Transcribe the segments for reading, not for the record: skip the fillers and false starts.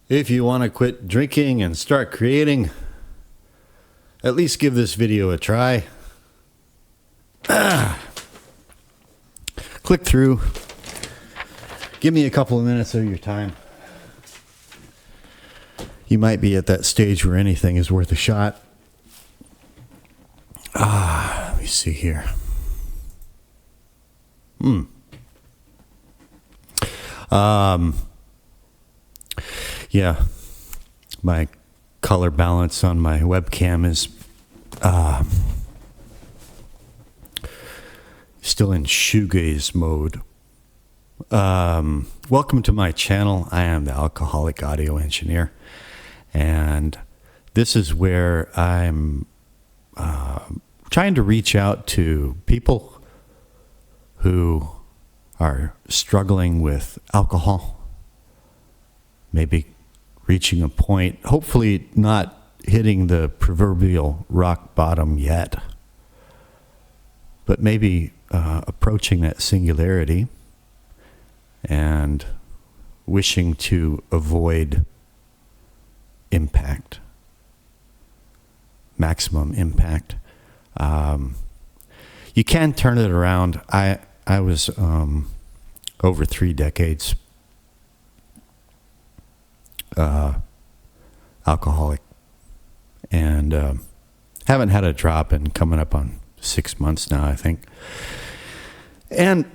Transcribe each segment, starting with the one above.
If you want to quit drinking and start creating, at least give this video a try. Click through. Give me a couple of minutes of your time. You might be at that stage where anything is worth a shot. Let me see here. Yeah, my color balance on my webcam is still in shoegaze mode. Welcome to my channel. I am the Alcoholic Audio Engineer, and this is where I'm trying to reach out to people who are struggling with alcohol, maybe reaching a point, hopefully not hitting the proverbial rock bottom yet, but maybe approaching that singularity and wishing to avoid impact, maximum impact. You can turn it around. I was over 3 decades alcoholic, and haven't had a drop in coming up on 6 months now, I think. And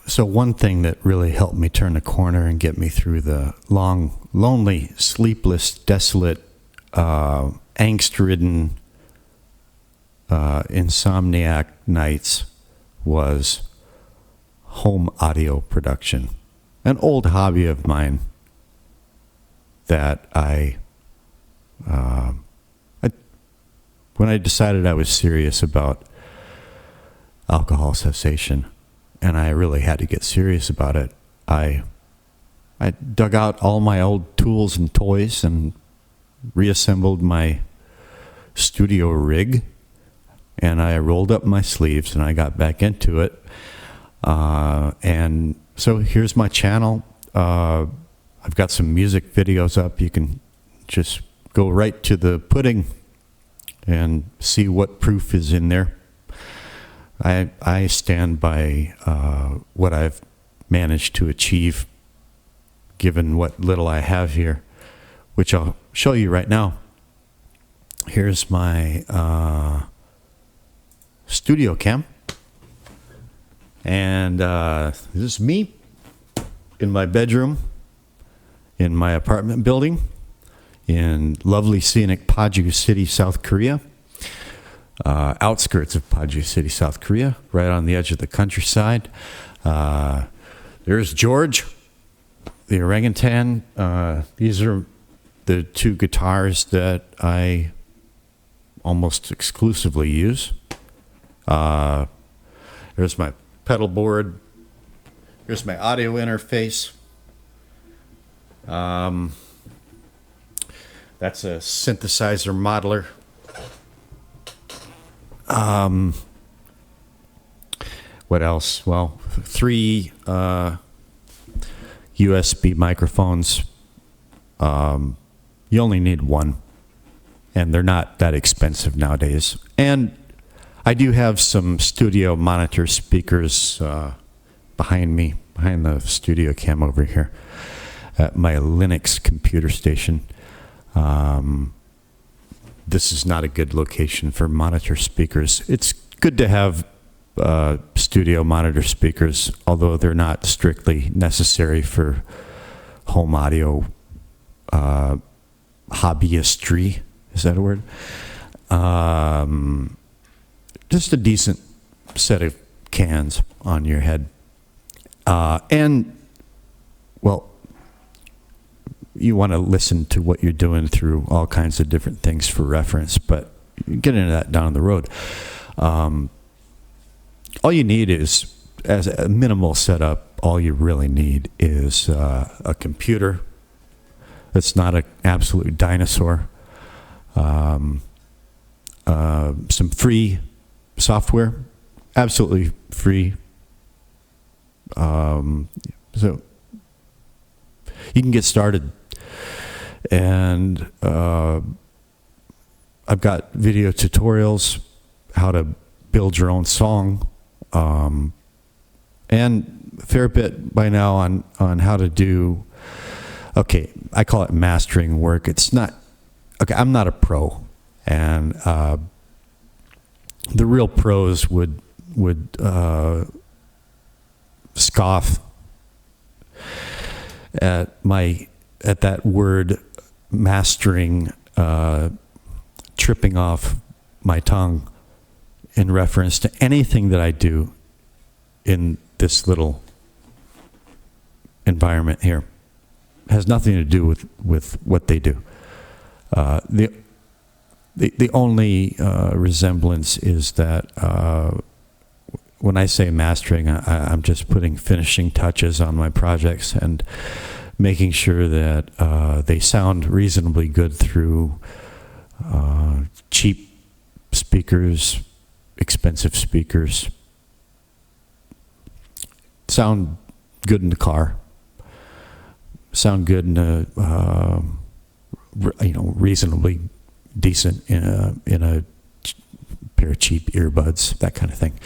so one thing that really helped me turn the corner and get me through the long, lonely, sleepless, desolate, angst-ridden, insomniac nights was home audio production. An old hobby of mine that when I decided I was serious about alcohol cessation, and I really had to get serious about it, I dug out all my old tools and toys and reassembled my studio rig, and I rolled up my sleeves and I got back into it. And so here's my channel. I've got some music videos up. You can just go right to the pudding and see what proof is in there. I stand by what I've managed to achieve, given what little I have here, which I'll show you right now. Here's my studio cam. And this is me in my bedroom in my apartment building in lovely scenic Paju City, South Korea. Outskirts of Paju City, South Korea, right on the edge of the countryside. There's George, the orangutan. These are the 2 guitars that I almost exclusively use. There's my pedal board. Here's my audio interface. That's a synthesizer modeler. What else? Well, 3 USB microphones. You only need 1, and they're not that expensive nowadays. And I do have some studio monitor speakers behind me, behind the studio cam over here, at my Linux computer station. This is not a good location for monitor speakers. It's good to have studio monitor speakers, although they're not strictly necessary for home audio hobbyistry. Is that a word? Just a decent set of cans on your head. And, well, you want to listen to what you're doing through all kinds of different things for reference, but get into that down the road. All you need is, as a minimal setup, all you really need is a computer that's not an absolute dinosaur, some free software, absolutely free. So you can get started. And I've got video tutorials, how to build your own song, and a fair bit by now on how to do, okay, I call it mastering work. It's not, okay, I'm not a pro. And the real pros would scoff at that word mastering, tripping off my tongue in reference to anything that I do in this little environment here. It has nothing to do with what they do. The only resemblance is that when I say mastering, I'm just putting finishing touches on my projects and making sure that they sound reasonably good through cheap speakers, expensive speakers, sound good in the car, sound good in a reasonably decent in a pair of cheap earbuds, that kind of thing.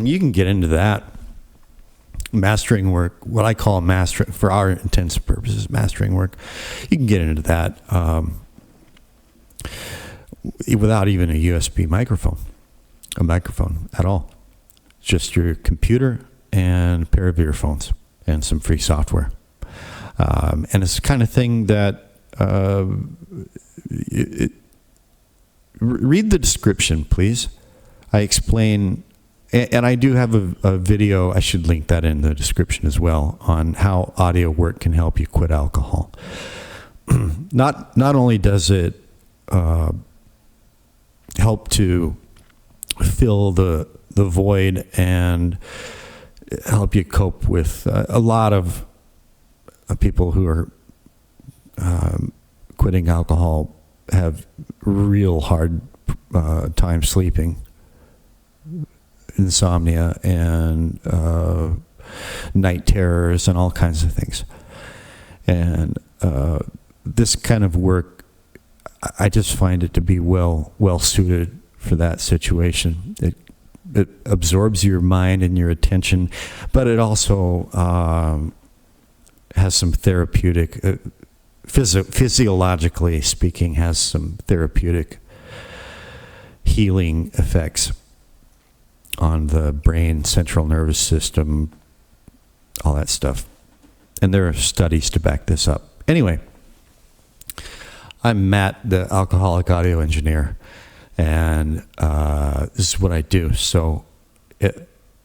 You can get into that. Mastering work, what I call mastering, for our intents and purposes, mastering work, you can get into that without even a USB microphone at all. It's just your computer and a pair of earphones and some free software. And it's the kind of thing that read the description, please. I explain, and I do have a video, I should link that in the description as well, on how audio work can help you quit alcohol. Not only does it help to fill the void and help you cope with a lot of people who are quitting alcohol have real hard time sleeping, insomnia, and night terrors, and all kinds of things. And this kind of work, I just find it to be well suited for that situation. It absorbs your mind and your attention, but it also has some therapeutic, physiologically speaking, has some therapeutic healing effects on the brain, central nervous system, all that stuff. And there are studies to back this up. Anyway, I'm Matt, the alcoholic audio engineer, and this is what I do. So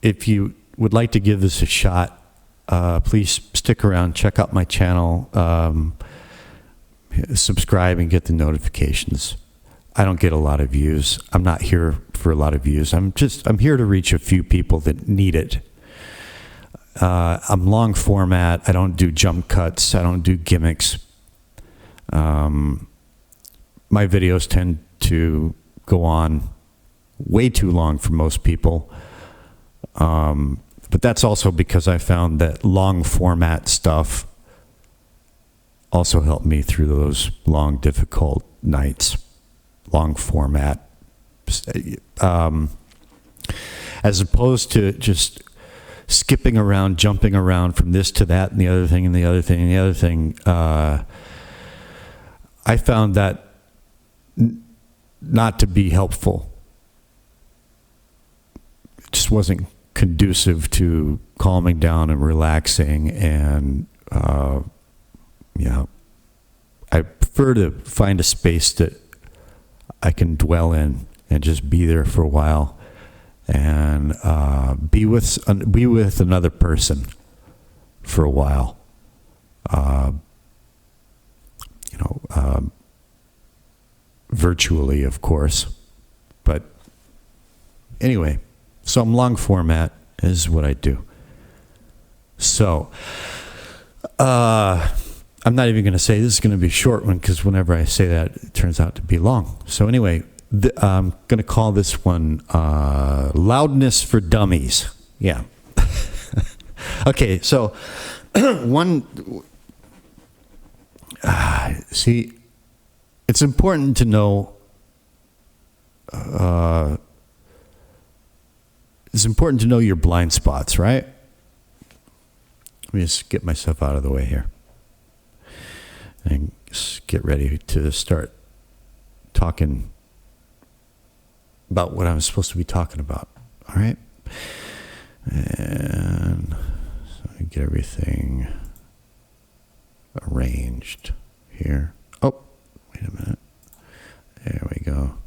if you would like to give this a shot, please stick around, check out my channel, subscribe and get the notifications. I don't get a lot of views. I'm not here for a lot of views. I'm here to reach a few people that need it. I'm long format. I don't do jump cuts. I don't do gimmicks. My videos tend to go on way too long for most people. But that's also because I found that long format stuff also helped me through those long, difficult nights. Long format. As opposed to just skipping around, jumping around from this to that and the other thing and the other thing and the other thing. I found that not to be helpful. It just wasn't conducive to calming down and relaxing, and I prefer to find a space that I can dwell in and just be there for a while, and be with another person for a while. Virtually, of course, but anyway, so I'm long format is what I do. So I'm not even going to say this is going to be a short one, because whenever I say that, it turns out to be long. So anyway, I'm going to call this one Loudness for Dummies. Yeah. Okay, so one, see, it's important to know, your blind spots, right? Let me just get myself out of the way here and get ready to start talking about what I'm supposed to be talking about. All right. And so I get everything arranged here. Oh, wait a minute. There we go.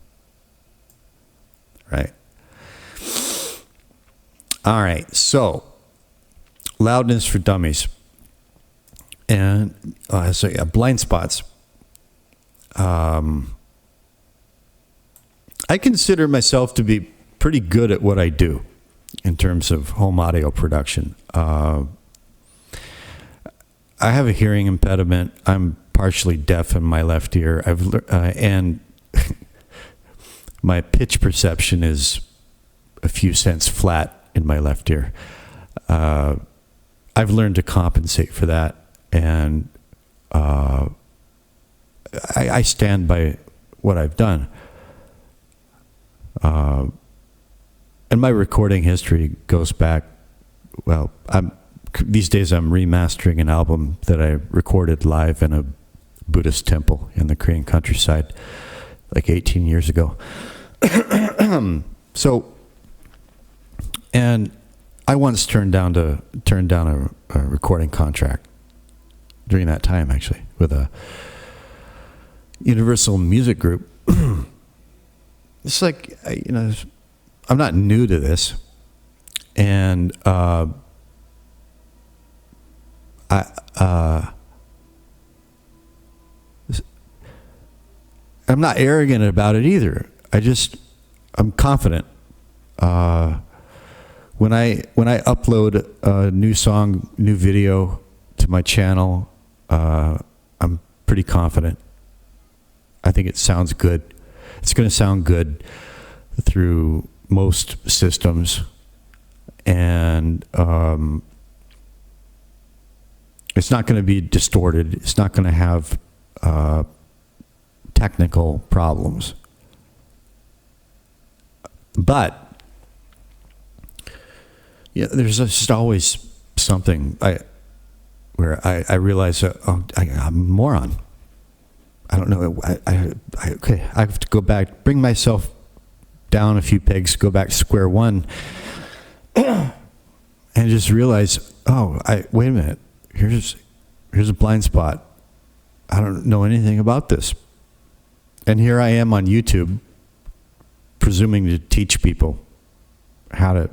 Right. All right. So, Loudness for Dummies. And blind spots. I consider myself to be pretty good at what I do in terms of home audio production. I have a hearing impediment. I'm partially deaf in my left ear. And my pitch perception is a few cents flat in my left ear. I've learned to compensate for that, and I stand by what I've done. And my recording history goes back, well, these days I'm remastering an album that I recorded live in a Buddhist temple in the Korean countryside like 18 years ago. So, and I once turned down a recording contract during that time, actually, with a Universal Music Group. It's like, I'm not new to this, and I'm not arrogant about it either. I'm confident. When I upload a new song, new video to my channel, I'm pretty confident. I think it sounds good. It's going to sound good through most systems, and it's not going to be distorted. It's not going to have technical problems. But yeah, there's just always something where I realize I'm a moron. I don't know. Okay, I have to go back, bring myself down a few pegs, go back to square one, and just realize, wait a minute. Here's a blind spot. I don't know anything about this, and here I am on YouTube, presuming to teach people how to,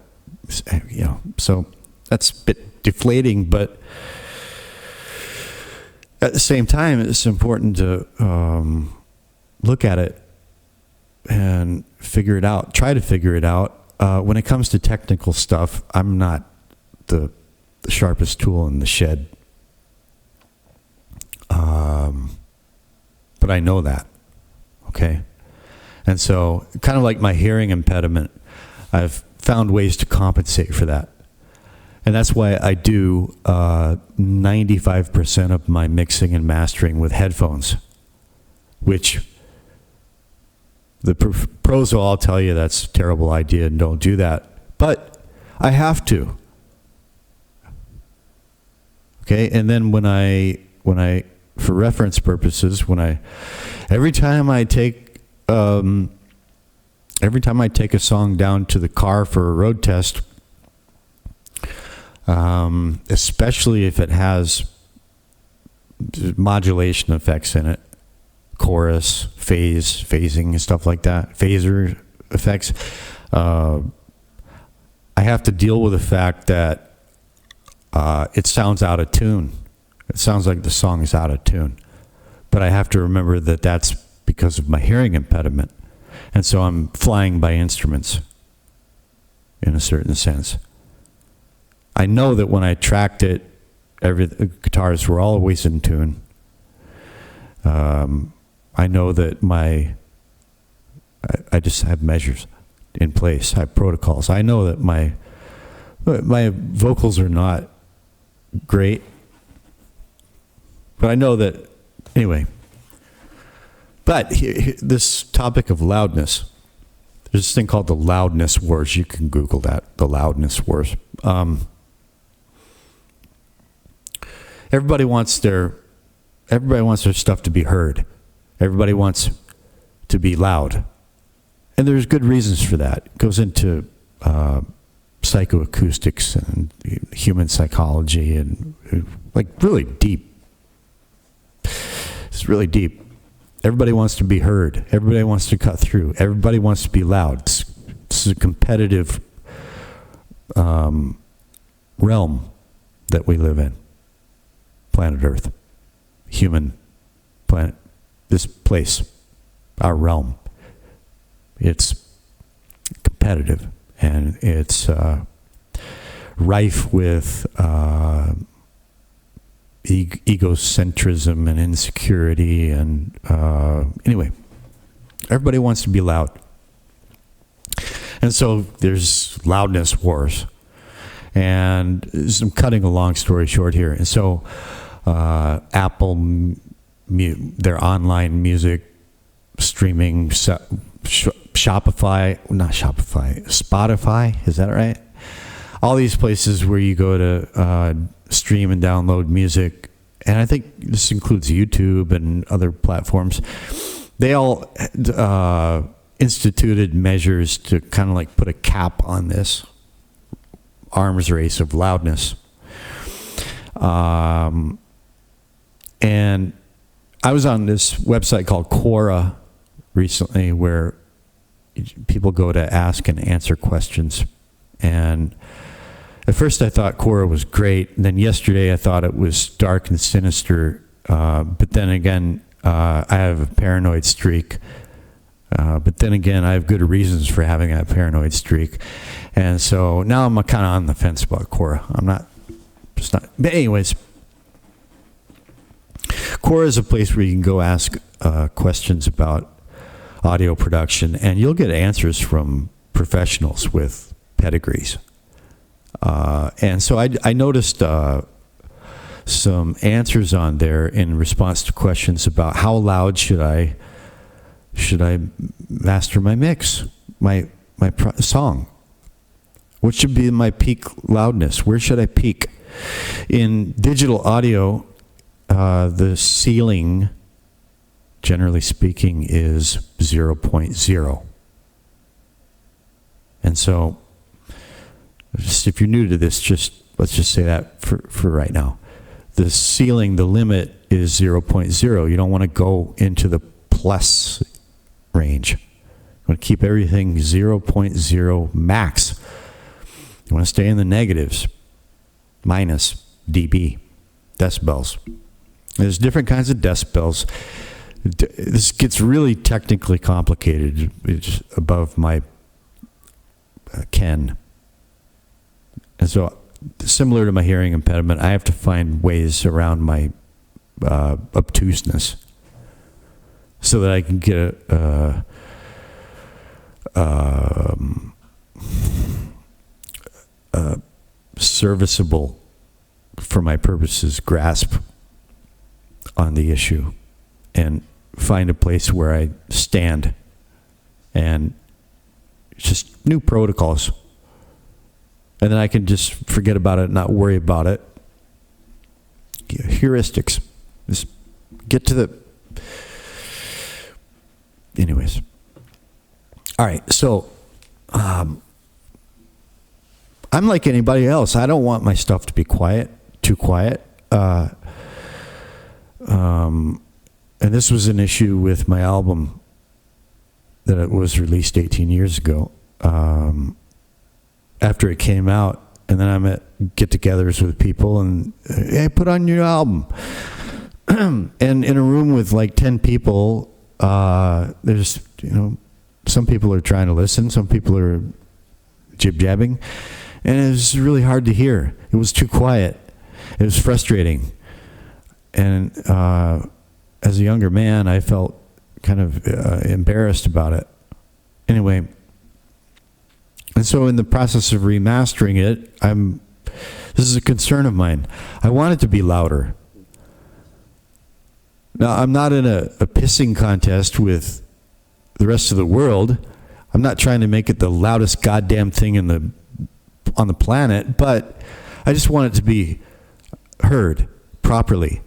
So that's a bit deflating, but at the same time, it's important to look at it and figure it out. Try to figure it out. When it comes to technical stuff, I'm not the sharpest tool in the shed. But I know that. Okay? And so, kind of like my hearing impediment, I've found ways to compensate for that. And that's why I do 95% of my mixing and mastering with headphones, which the pros will all tell you that's a terrible idea and don't do that. But I have to. Okay, and then when I, for reference purposes, every time I take a song down to the car for a road test, especially if it has modulation effects in it, chorus, phasing and stuff like that, phaser effects, I have to deal with the fact that it sounds out of tune. It sounds like the song is out of tune. But I have to remember that that's because of my hearing impediment. And so I'm flying by instruments in a certain sense. I know that when I tracked it, the guitars were always in tune. I know that I just have measures in place. I have protocols. I know that my vocals are not great. But I know that, anyway. But this topic of loudness, there's this thing called the Loudness Wars. You can Google that, the Loudness Wars. Everybody wants their stuff to be heard. Everybody wants to be loud. And there's good reasons for that. It goes into psychoacoustics and human psychology and like really deep. It's really deep. Everybody wants to be heard. Everybody wants to cut through. Everybody wants to be loud. This is a competitive realm that we live in. Planet Earth. Human planet. This place. Our realm. It's competitive. And it's rife with egocentrism and insecurity. And anyway, everybody wants to be loud. And so there's loudness wars. And I'm cutting a long story short here. And so Apple, their online music streaming, Spotify, is that right? All these places where you go to stream and download music, and I think this includes YouTube and other platforms, they all instituted measures to kind of like put a cap on this arms race of loudness. And I was on this website called Quora recently where people go to ask and answer questions. And at first I thought Quora was great. And then yesterday I thought it was dark and sinister. But then again, I have a paranoid streak. But then again, I have good reasons for having that paranoid streak. And so now I'm kind of on the fence about Quora. But anyways, Quora is a place where you can go ask questions about audio production, and you'll get answers from professionals with pedigrees. And so I noticed some answers on there in response to questions about how loud should I master my mix, my song? What should be my peak loudness? Where should I peak? In digital audio, the ceiling, generally speaking, is 0.0. And so, if you're new to this, let's just say that for right now. The ceiling, the limit is 0.0. You don't want to go into the plus range. You want to keep everything 0.0 max. You want to stay in the negatives, minus dB, decibels. There's different kinds of decibels. This gets really technically complicated. It's above my ken. And so, similar to my hearing impediment, I have to find ways around my obtuseness so that I can get a serviceable, for my purposes, grasp on the issue and find a place where I stand and just new protocols. And then I can just forget about it, not worry about it. Heuristics. Just get to the... Anyways. All right, so I'm like anybody else. I don't want my stuff to be quiet, too quiet. And this was an issue with my album that it was released 18 years ago. After it came out, and then I'm at get-togethers with people, and hey, put on your album. And in a room with like 10 people, there's, some people are trying to listen, some people are jib-jabbing, and it was really hard to hear. It was too quiet. It was frustrating. And as a younger man, I felt kind of embarrassed about it. Anyway, and so in the process of remastering it, this is a concern of mine. I want it to be louder. Now, I'm not in a pissing contest with the rest of the world. I'm not trying to make it the loudest goddamn thing on the planet, but I just want it to be heard properly.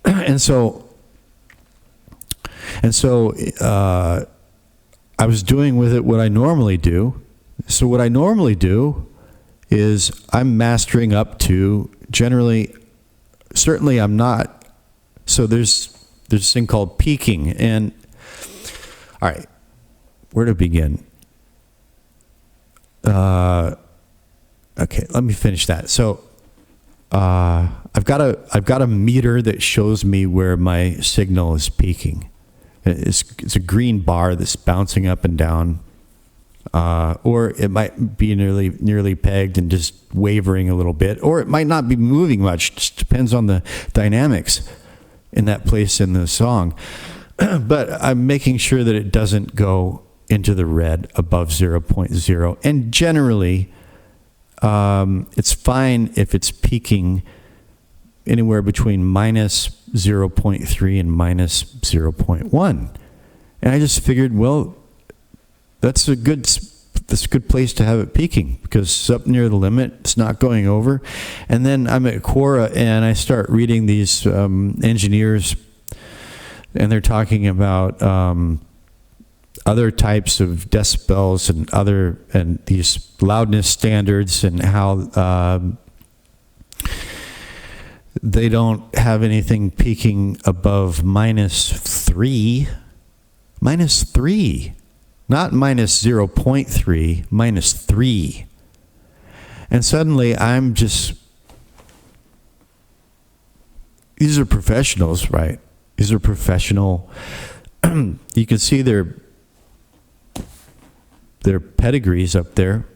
And so I was doing with it what I normally do. So what I normally do is I'm mastering up to certainly I'm not. So there's this thing called peaking. And all right, where to begin? Okay, let me finish that. So I've got a meter that shows me where my signal is peaking. It's a green bar that's bouncing up and down, or it might be nearly pegged and just wavering a little bit, or it might not be moving much. It just depends on the dynamics in that place in the song. But I'm making sure that it doesn't go into the red above 0.0, and generally it's fine if it's peaking anywhere between minus 0.3 and minus 0.1. And I just figured, well, that's a good place to have it peaking, because it's up near the limit, it's not going over. And then I'm at Quora and I start reading these engineers, and they're talking about other types of decibels and these loudness standards, and how they don't have anything peaking above minus 3, not minus 0.3, minus 3. And suddenly I'm just, these are professionals, right? These are professional. You can see their pedigrees up there.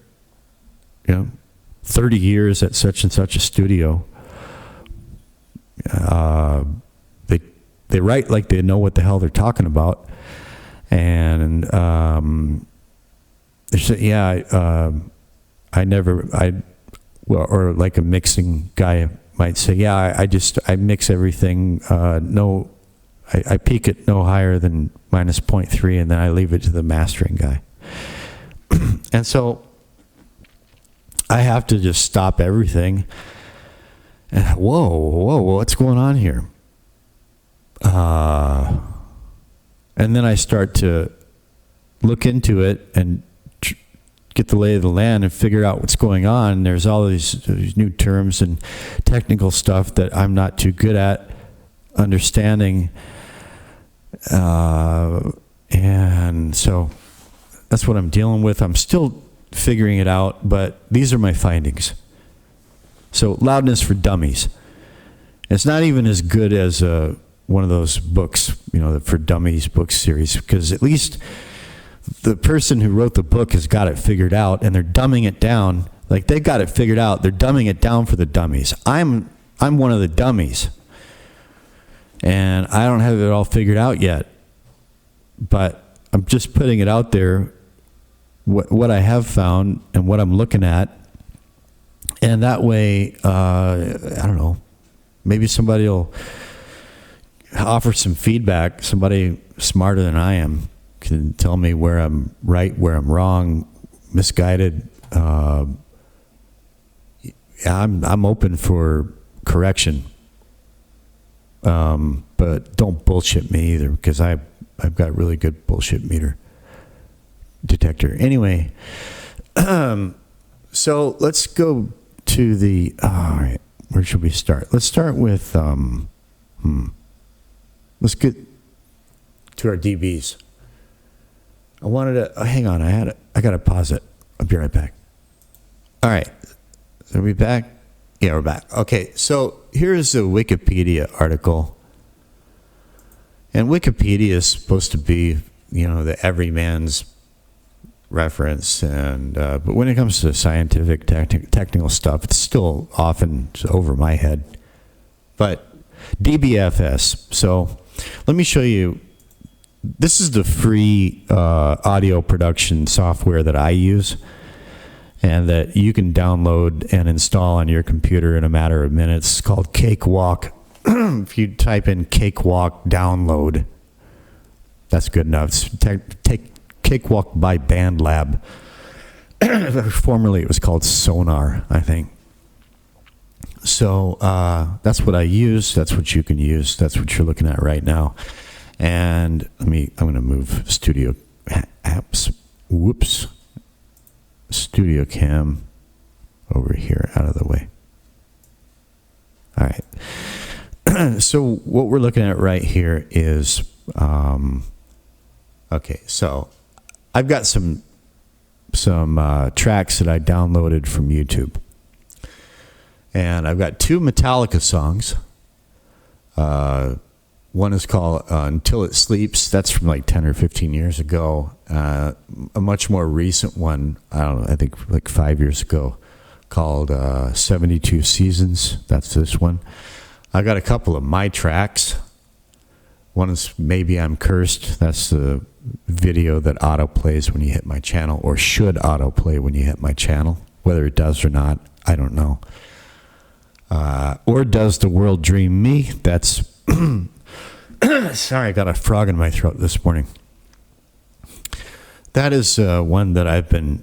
30 years at such and such a studio. They write like they know what the hell they're talking about, and they say, or like a mixing guy might say, I mix everything. I peak it no higher than minus 0.3, and then I leave it to the mastering guy. And so I have to just stop everything. And whoa, what's going on here? And then I start to look into it and get the lay of the land and figure out what's going on. There's all these new terms and technical stuff that I'm not too good at understanding. And so that's what I'm dealing with. I'm still figuring it out, but these are my findings. So, Loudness for Dummies. It's not even as good as one of those books, the For Dummies book series, because at least the person who wrote the book has got it figured out, and they're dumbing it down. Like, they've got it figured out. They're dumbing it down for the dummies. I'm one of the dummies, and I don't have it all figured out yet. But I'm just putting it out there, what I have found and what I'm looking at. And that way, I don't know, maybe somebody will offer some feedback. Somebody smarter than I am can tell me where I'm right, where I'm wrong, misguided. I'm open for correction. But don't bullshit me either, because I've got really good bullshit meter detector. Anyway, so let's go to the, all right, where should we start? Let's start with, let's get to our DBs. I wanted to, hang on, I got to pause it. I'll be right back. All right, are we back? Yeah, we're back. Okay, so here's a Wikipedia article. And Wikipedia is supposed to be, the everyman's reference, and but when it comes to scientific, technical stuff, it's still often over my head. But DBFS. So let me show you. This is the free audio production software that I use, and that you can download and install on your computer in a matter of minutes. It's called Cakewalk. if you type in Cakewalk download, that's good enough. Take Cakewalk by BandLab. Formerly it was called Sonar, I think. So that's what I use. That's what you can use. That's what you're looking at right now. And I'm going to move Studio Apps. Whoops. Studio Cam over here, out of the way. All right. So what we're looking at right here is, okay, so I've got some tracks that I downloaded from YouTube. And I've got 2 Metallica songs. One is called Until It Sleeps. That's from like 10 or 15 years ago. A much more recent one, I don't know, I think like 5 years ago, called 72 Seasons. That's this one. I got a couple of my tracks. One is Maybe I'm Cursed. That's the video that autoplays when you hit my channel, or should autoplay when you hit my channel. Whether it does or not, I don't know. Or Does the World Dream Me? That's... Sorry, I got a frog in my throat this morning. That is one that I've been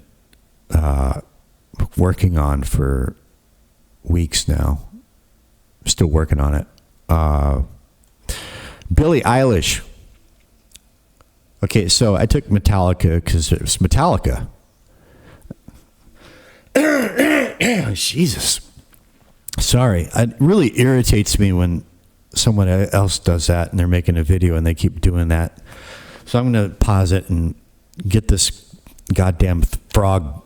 working on for weeks now. Still working on it. Billie Eilish. Okay, so I took Metallica because it was Metallica. Jesus. Sorry. It really irritates me when someone else does that and they're making a video and they keep doing that. So I'm going to pause it and get this goddamn frog,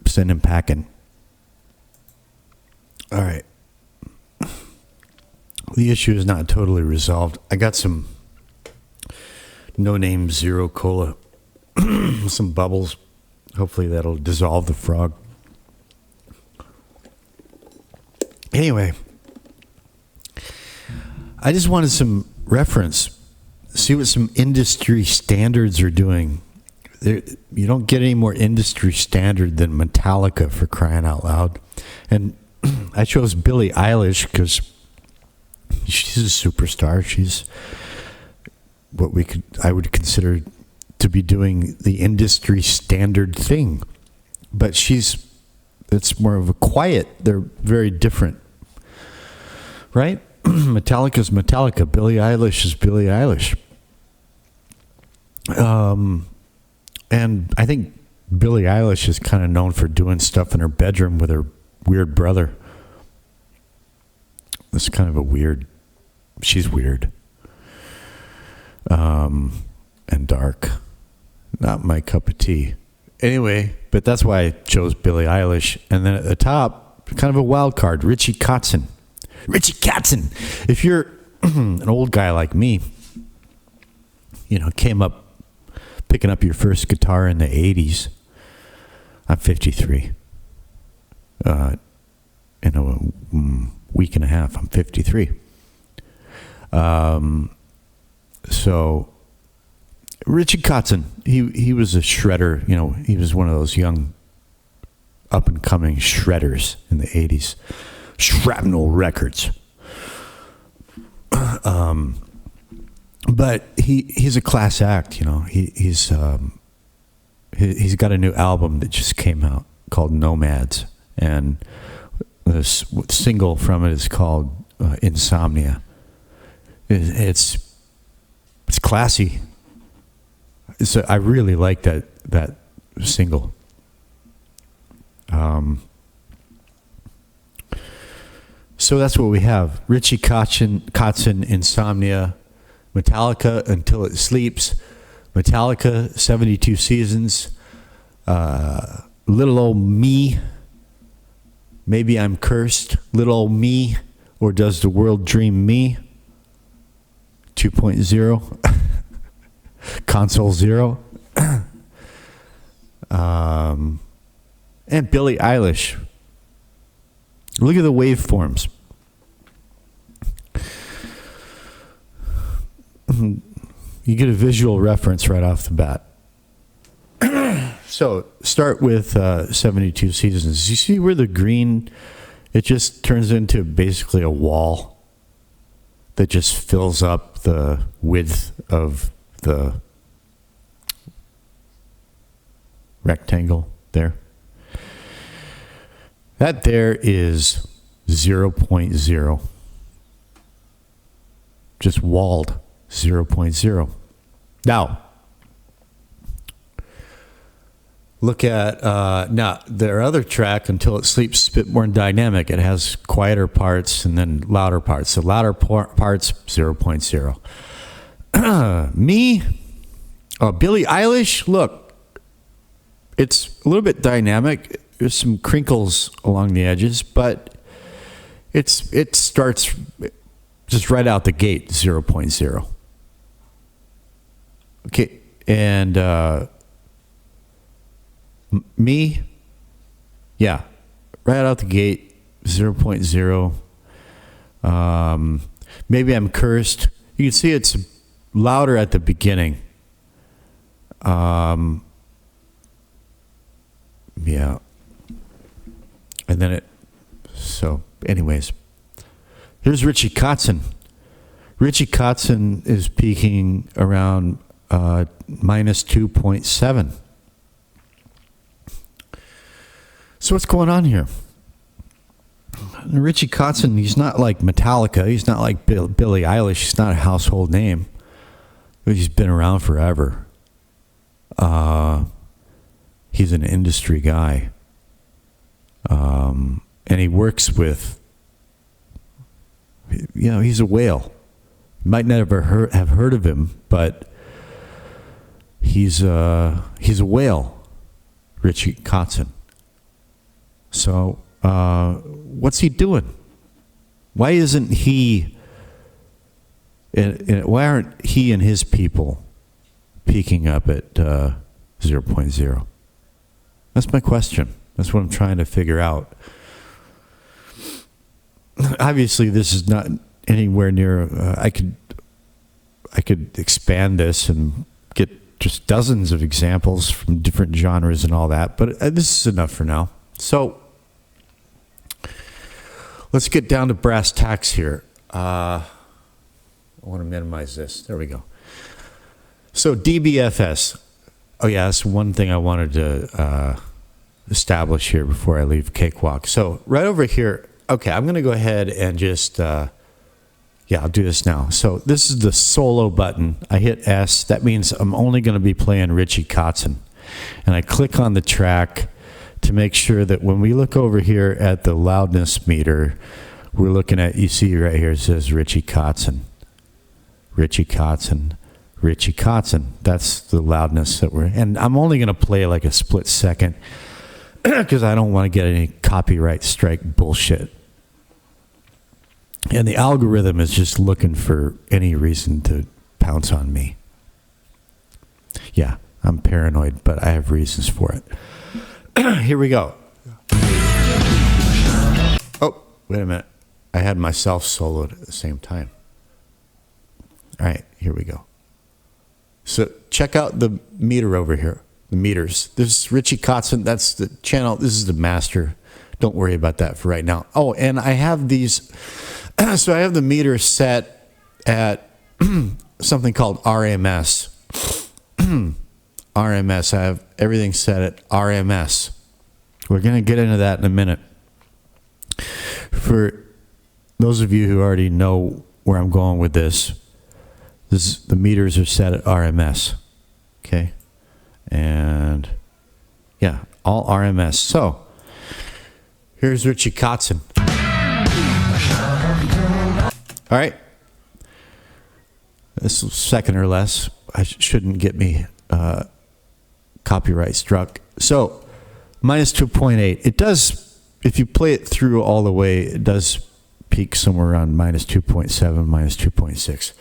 send him packing. All right. The issue is not totally resolved. I got some No Name Zero Cola, some bubbles. Hopefully that'll dissolve the frog. Anyway, I just wanted some reference. See what some industry standards are doing. You don't get any more industry standard than Metallica, for crying out loud. And I chose Billie Eilish because she's a superstar. She's what I would consider to be doing the industry standard thing. But it's more of a quiet. They're very different. Right? Metallica's Metallica. Billie Eilish is Billie Eilish. And I think Billie Eilish is kind of known for doing stuff in her bedroom with her weird brother. It's kind of she's weird. And dark. Not my cup of tea. Anyway, but that's why I chose Billie Eilish. And then at the top, kind of a wild card, Richie Kotzen. Richie Kotzen. If you're an old guy like me, came up picking up your first guitar in the 80s. I'm 53. In a week and a half, I'm 53. So Richie Kotzen, he was a shredder. He was one of those young up-and-coming shredders in the 80s. Shrapnel Records. But he's a class act, He's got a new album that just came out called Nomads, and the single from it is called Insomnia. It's classy. I really like that single. So that's what we have. Richie Kotzen, Insomnia, Metallica, Until It Sleeps, Metallica, 72 Seasons, Little Old Me, Maybe I'm Cursed, Little Old Me, or Does the World Dream Me, 2.0, Console Zero, and Billie Eilish. Look at the waveforms. You get a visual reference right off the bat. So start with 72 Seasons. You see where the green, it just turns into basically a wall. that just fills up the width of the rectangle there. That there is 0.0. Just walled 0.0. Now, look at now their other track, Until It Sleeps, is a bit more dynamic. It has quieter parts and then louder parts. The louder parts 0.0. Me, Billie Eilish. Look, it's a little bit dynamic. There's some crinkles along the edges, but it starts just right out the gate 0.0. Okay, and me, yeah, right out the gate 0.0. Maybe I'm cursed. You can see it's louder at the beginning. Yeah. And then so anyways, here's Richie Kotzen. Richie Kotzen is peaking around minus 2.7. So what's going on here? Richie Kotzen, he's not like Metallica. He's not like Billie Eilish. He's not a household name. He's been around forever. He's an industry guy. And he works with, he's a whale. You might never have heard of him, but he's a whale, Richie Kotzen. So, what's he doing? Why isn't he, why aren't he and his people peaking up at 0.0? That's my question. That's what I'm trying to figure out. Obviously, this is not anywhere near. I could expand this and get just dozens of examples from different genres and all that, but this is enough for now. So let's get down to brass tacks here. I want to minimize this. There we go. So DBFS. Oh yeah, that's one thing I wanted to establish here before I leave Cakewalk. So right over here, okay, I'm going to go ahead and just, I'll do this now. So this is the solo button. I hit S. That means I'm only going to be playing Richie Kotzen. And I click on the track to make sure that when we look over here at the loudness meter, we're looking at, you see right here, it says Richie Kotzen. Richie Kotzen. Richie Kotzen. That's the loudness that and I'm only going to play like a split second because I don't want to get any copyright strike bullshit. And the algorithm is just looking for any reason to pounce on me. Yeah, I'm paranoid, but I have reasons for it. Here we go. Oh, wait a minute. I had myself soloed at the same time. All right, here we go. So check out the meter over here, the meters. This is Richie Kotzen. That's the channel. This is the master. Don't worry about that for right now. Oh, and I have these. So I have the meter set at something called RMS. RMS. I have everything set at RMS. We're going to get into that in a minute. For those of you who already know where I'm going with this, the meters are set at RMS. Okay? And yeah, all RMS. So here's Richie Kotzen. All right. This is second or less. I shouldn't get me copyright struck. So minus 2.8. It does, if you play it through all the way, it does peak somewhere around minus 2.7, minus 2.6.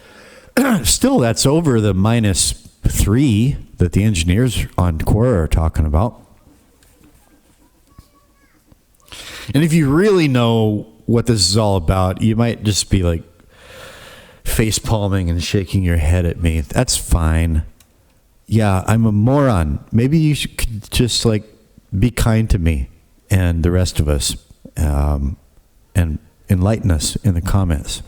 Still, that's over the minus 3 that the engineers on Quora are talking about. And if you really know what this is all about, you might just be like face palming and shaking your head at me. That's fine. Yeah, I'm a moron. Maybe you could just like be kind to me and the rest of us, and enlighten us in the comments.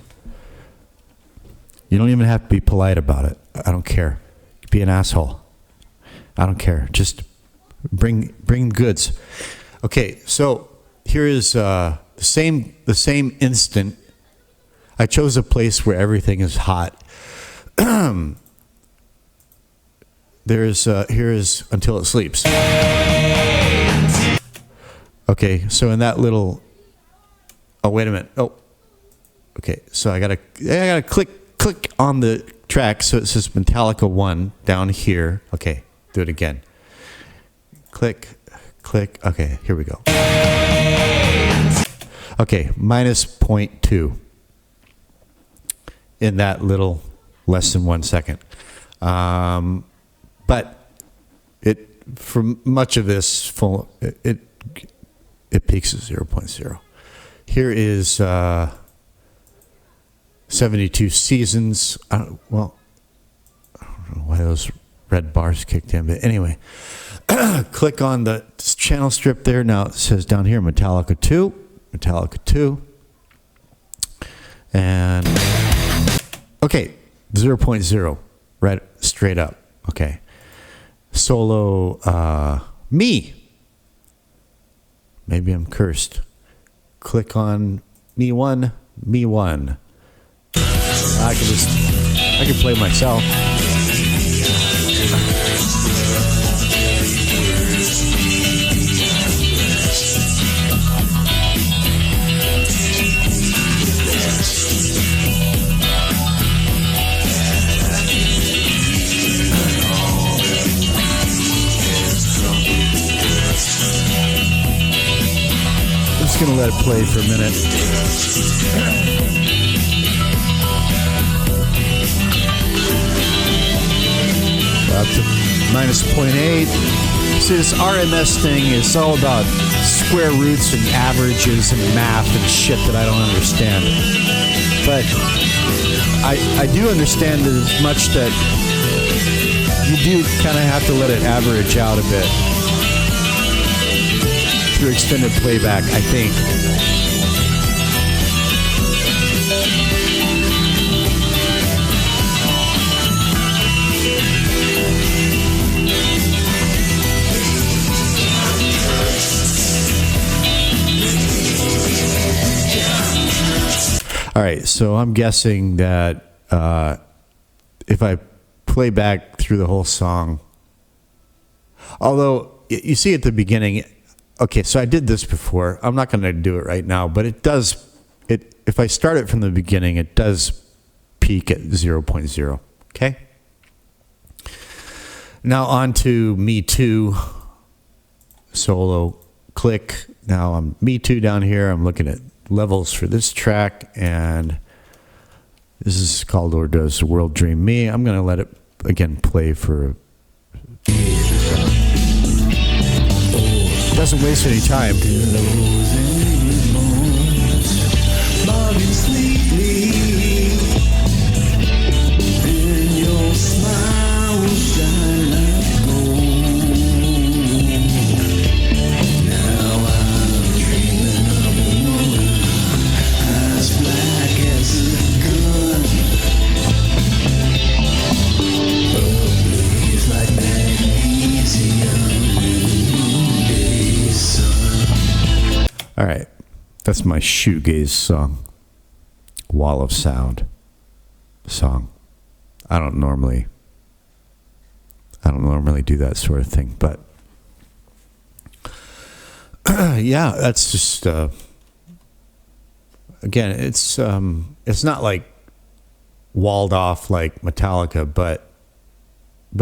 You don't even have to be polite about it. I don't care. Be an asshole. I don't care. Just bring goods. Okay, so here is the same instant. I chose a place where everything is hot. Here is Until It Sleeps. Okay, so in that little. Oh, wait a minute. Oh, okay. So I gotta click on the track so it says Metallica 1 down here. Okay, do it again. Click. Okay, here we go. Okay, minus 0.2 in that little less than 1 second. But it, for much of this, it peaks at 0.0. Here is 72 seasons. I don't know why those red bars kicked in, but anyway, click on the channel strip there. Now it says down here Metallica 2, and okay, 0.0, right straight up. Okay, solo me. Maybe I'm cursed. Click on me one. I can play myself. I'm just going to let it play for a minute. Up to minus 0.8. See, this RMS thing is all about square roots and averages and math and shit that I don't understand. But I do understand as much that you do kind of have to let it average out a bit through extended playback, I think. All right, so I'm guessing that if I play back through the whole song, although you see at the beginning, okay, so I did this before. I'm not going to do it right now, but it does. If I start it from the beginning, it does peak at 0.0. Okay. Now on to Me Too. Solo click. Now I'm Me Too down here. I'm looking at levels for this track, and this is called Or Does the World Dream Me? I'm going to let it again play for. Doesn't waste any time. All right, that's my shoegaze song, Wall of Sound song. I don't normally do that sort of thing, but yeah, that's just again, it's not like walled off like Metallica, but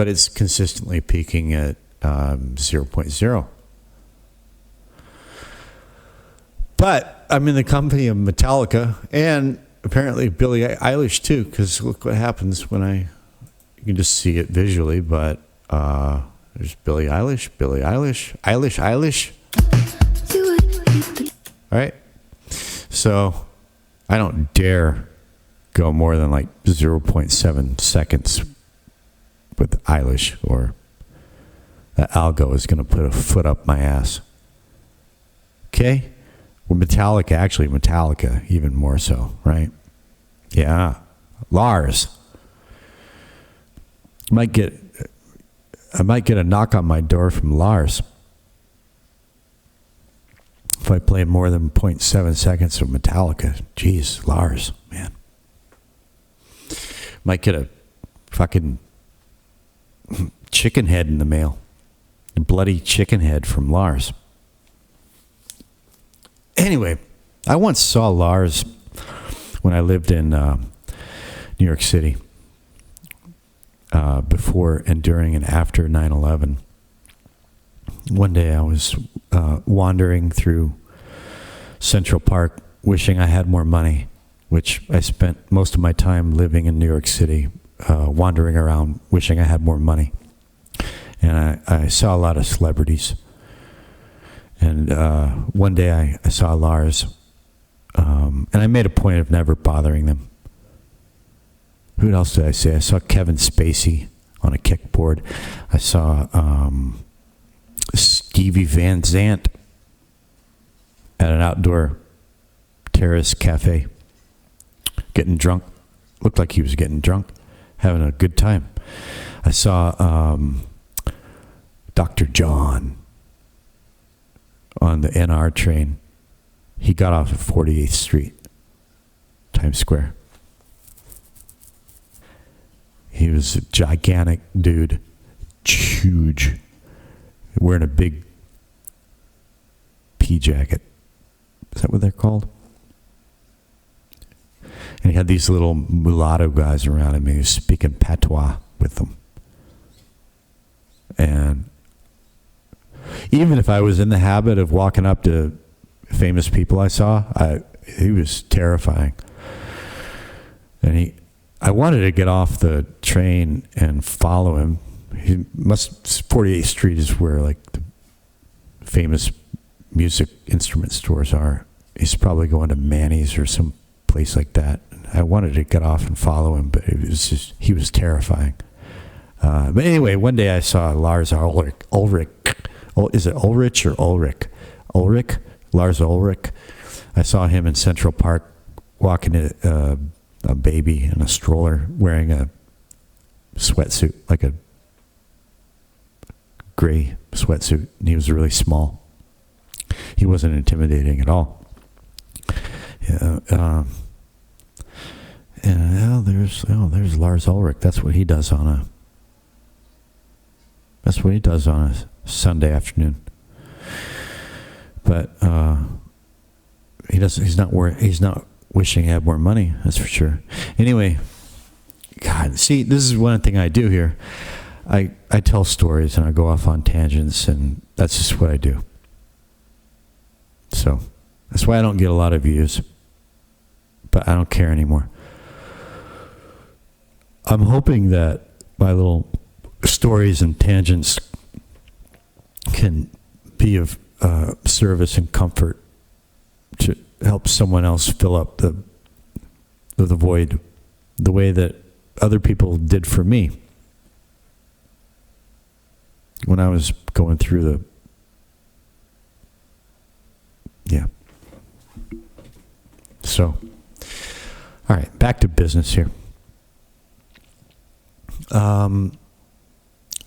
it's consistently peaking at 0.0. But I'm in the company of Metallica and apparently Billie Eilish too, because look what happens when you can just see it visually, but there's Billie Eilish. All right. So I don't dare go more than like 0.7 seconds with Eilish, or that algo is going to put a foot up my ass. Okay? Well, Metallica, even more so, right? Yeah. Lars. I might get a knock on my door from Lars if I play more than 0.7 seconds of Metallica. Jeez, Lars, man. Might get a fucking chicken head in the mail. A bloody chicken head from Lars. Anyway, I once saw Lars when I lived in New York City. Before and during and after 9/11. One day I was wandering through Central Park wishing I had more money, which I spent most of my time living in New York City, wandering around wishing I had more money. And I saw a lot of celebrities. And one day I saw Lars, and I made a point of never bothering them. Who else did I say? I saw Kevin Spacey on a kickboard. I saw Stevie Van Zandt at an outdoor terrace cafe, getting drunk. Looked like he was getting drunk, having a good time. I saw Dr. John on the NR train. He got off at 48th Street, Times Square. He was a gigantic dude, huge, wearing a big pea jacket. Is that what they're called? And he had these little mulatto guys around him. He was speaking patois with them. And even if I was in the habit of walking up to famous people I saw, he was terrifying. And I wanted to get off the train and follow him. 48th Street is where like the famous music instrument stores are. He's probably going to Manny's or some place like that. I wanted to get off and follow him, but he was terrifying. But anyway, one day I saw Lars Ulrich. Is it Ulrich or Ulrich? Ulrich? Lars Ulrich. I saw him in Central Park walking a baby in a stroller wearing a sweatsuit, like a gray sweatsuit. And he was really small. He wasn't intimidating at all. There's Lars Ulrich. That's what he does on a Sunday afternoon. But he's not wishing he had more money, that's for sure. Anyway, God, see, this is one thing I do here. I tell stories and I go off on tangents, and that's just what I do. So that's why I don't get a lot of views, but I don't care anymore. I'm hoping that my little stories and tangents can be of service and comfort to help someone else fill up the void the way that other people did for me when I was going through So, all right, back to business here.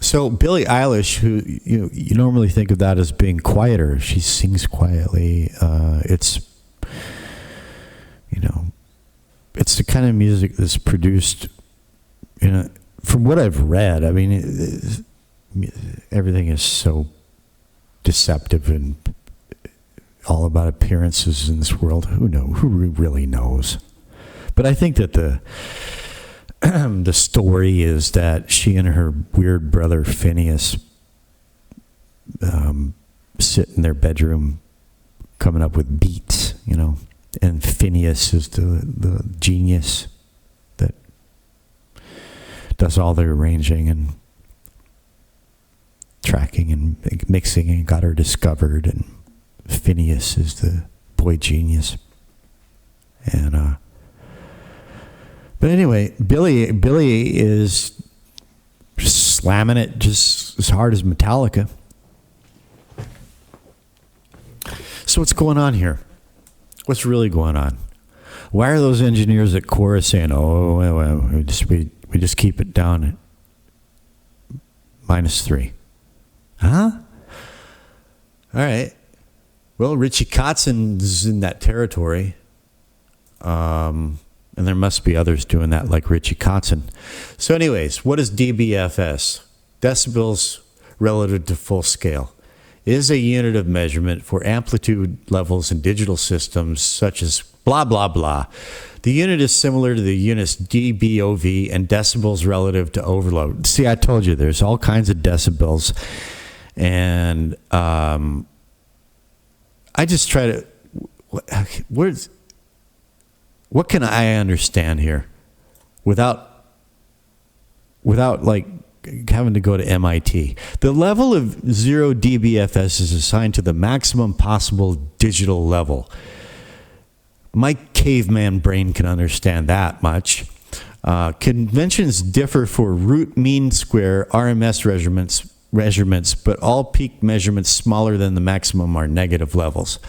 So Billie Eilish, who you normally think of that as being quieter, she sings quietly. It's the kind of music that's produced. From what I've read, I mean, everything is so deceptive and all about appearances in this world. Who really knows? But I think that the story is that she and her weird brother Phineas sit in their bedroom coming up with beats, and Phineas is the genius that does all the arranging and tracking and mixing and got her discovered, and Phineas is the boy genius. And but anyway, Billie is slamming it just as hard as Metallica. So what's going on here? What's really going on? Why are those engineers at Quora saying, "Oh, well, we just keep it down at -3"? Huh? All right. Well, Richie Kotzen's in that territory. And there must be others doing that like Richie Kotzen. So anyways, what is DBFS? Decibels relative to full scale. It is a unit of measurement for amplitude levels in digital systems such as blah, blah, blah. The unit is similar to the units dBOV and decibels relative to overload. See, I told you there's all kinds of decibels. And I just try to... What can I understand here without like having to go to MIT? The level of 0 dBFS is assigned to the maximum possible digital level. My caveman brain can understand that much. Conventions differ for root mean square RMS measurements, but all peak measurements smaller than the maximum are negative levels.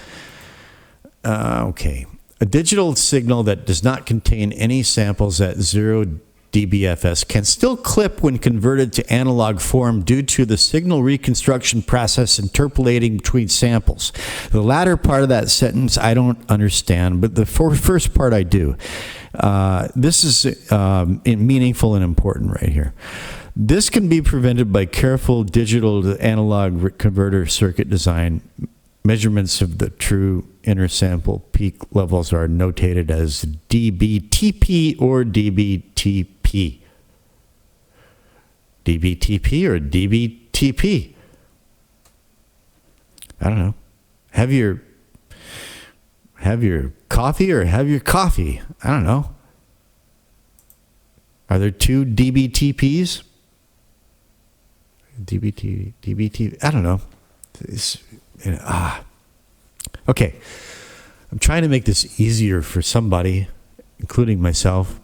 Okay. A digital signal that does not contain any samples at 0 dBFS can still clip when converted to analog form due to the signal reconstruction process interpolating between samples. The latter part of that sentence I don't understand, but the first part I do. This is meaningful and important right here. This can be prevented by careful digital to analog converter circuit design. Measurements of the true inner sample peak levels are notated as dBTP or dBTP. dBTP or dBTP? I don't know. Have your coffee or have your coffee? I don't know. Are there 2 dBTPs? DBT, I don't know. Okay, I'm trying to make this easier for somebody, including myself.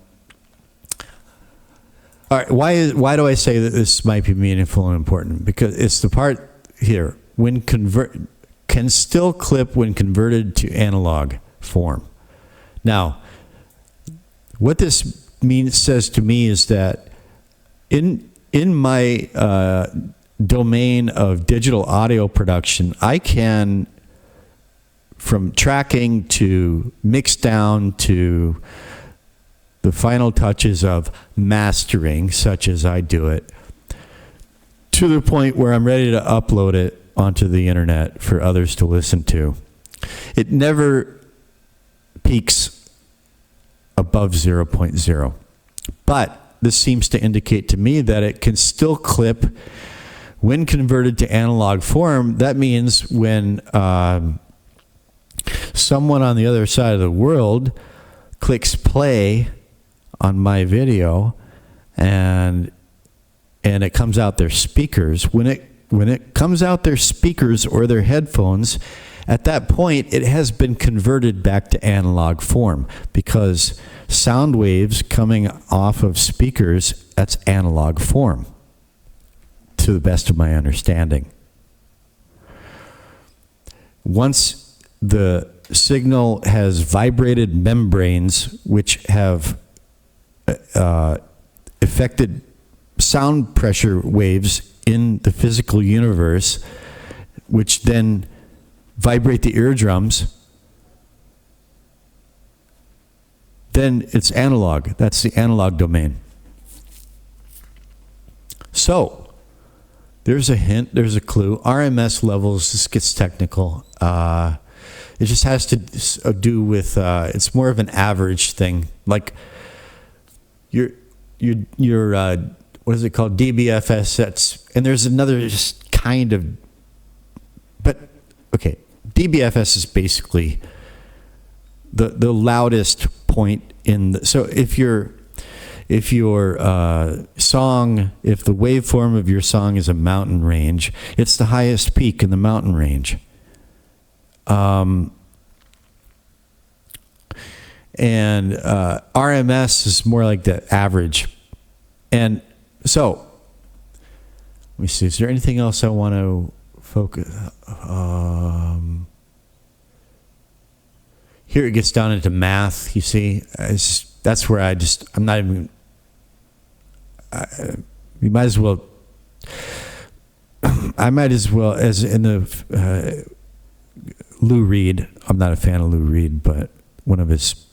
All right, why do I say that this might be meaningful and important? Because it's the part here, can still clip when converted to analog form. Now, what this says to me is that in my domain of digital audio production, I can, from tracking to mix down to the final touches of mastering, such as I do it, to the point where I'm ready to upload it onto the internet for others to listen to. It never peaks above 0.0. But this seems to indicate to me that it can still clip when converted to analog form. That means when someone on the other side of the world clicks play on my video and it comes out their speakers, when it comes out their speakers or their headphones, at that point it has been converted back to analog form, because sound waves coming off of speakers, that's analog form, to the best of my understanding. Once the signal has vibrated membranes which have affected sound pressure waves in the physical universe, which then vibrate the eardrums, then it's analog. That's the analog domain. So, there's a hint, there's a clue. RMS levels, this gets technical. It just has to do with, it's more of an average thing. Like, your what is it called? DBFS sets. And there's another just kind of, but, okay. DBFS is basically the loudest point in the, so if your song, if the waveform of your song is a mountain range, it's the highest peak in the mountain range. And RMS is more like the average. And so, let me see, is there anything else I want to focus? Here it gets down into math, you see. That's where I'm not even, you might as well, I might as well, as in the Lou Reed, I'm not a fan of Lou Reed, but one of his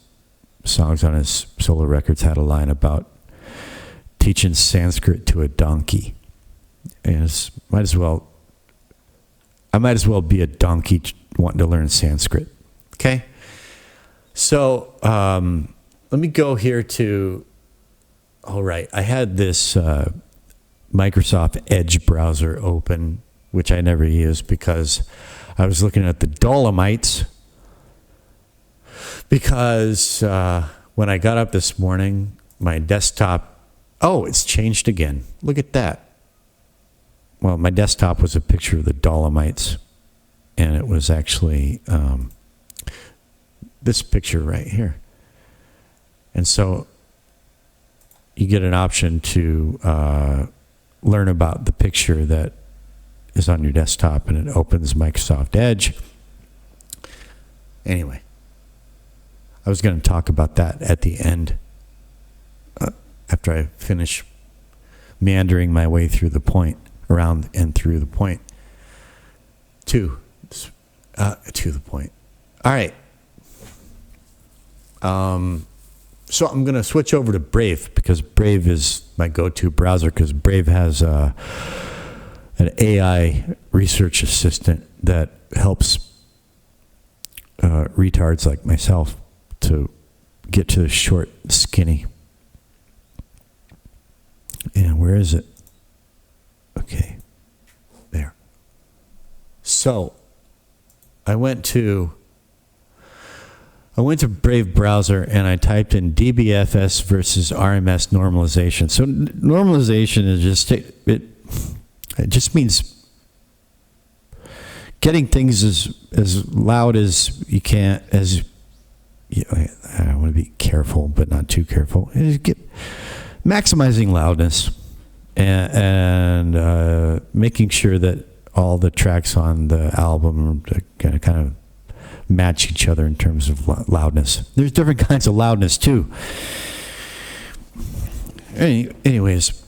songs on his solo records had a line about teaching Sanskrit to a donkey. And I might as well be a donkey wanting to learn Sanskrit. Okay? So let me go here to, all right, I had this Microsoft Edge browser open, which I never use because I was looking at the Dolomites. Because when I got up this morning, my desktop, it's changed again. Look at that. Well, my desktop was a picture of the Dolomites, and it was actually this picture right here. And so you get an option to learn about the picture that is on your desktop, and it opens Microsoft Edge. Anyway, I was going to talk about that at the end after I finish meandering my way through the point, around and through the point, to the point. All right. So I'm going to switch over to Brave because Brave is my go-to browser because Brave has an AI research assistant that helps retards like myself to get to the short, skinny. And where is it? Okay, there. So I went to Brave browser and I typed in DBFS versus RMS normalization. So normalization is it just means getting things as loud as you can, I want to be careful, but not too careful. Maximizing loudness and making sure that all the tracks on the album kind of match each other in terms of loudness. There's different kinds of loudness too. Anyways,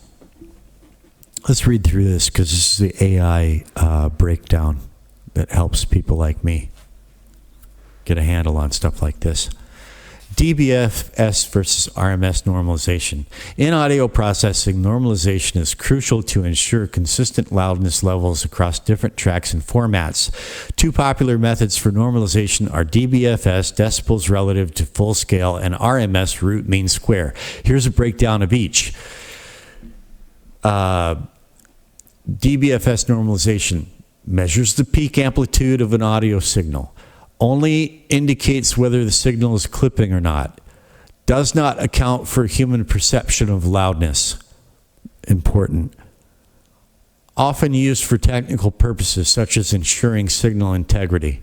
let's read through this because this is the AI breakdown that helps people like me get a handle on stuff like this. DBFS versus RMS normalization. In audio processing, normalization is crucial to ensure consistent loudness levels across different tracks and formats. Two popular methods for normalization are DBFS, decibels relative to full scale, and RMS, root mean square. Here's a breakdown of each. DBFS normalization measures the peak amplitude of an audio signal. Only indicates whether the signal is clipping or not. Does not account for human perception of loudness. Important. Often used for technical purposes such as ensuring signal integrity.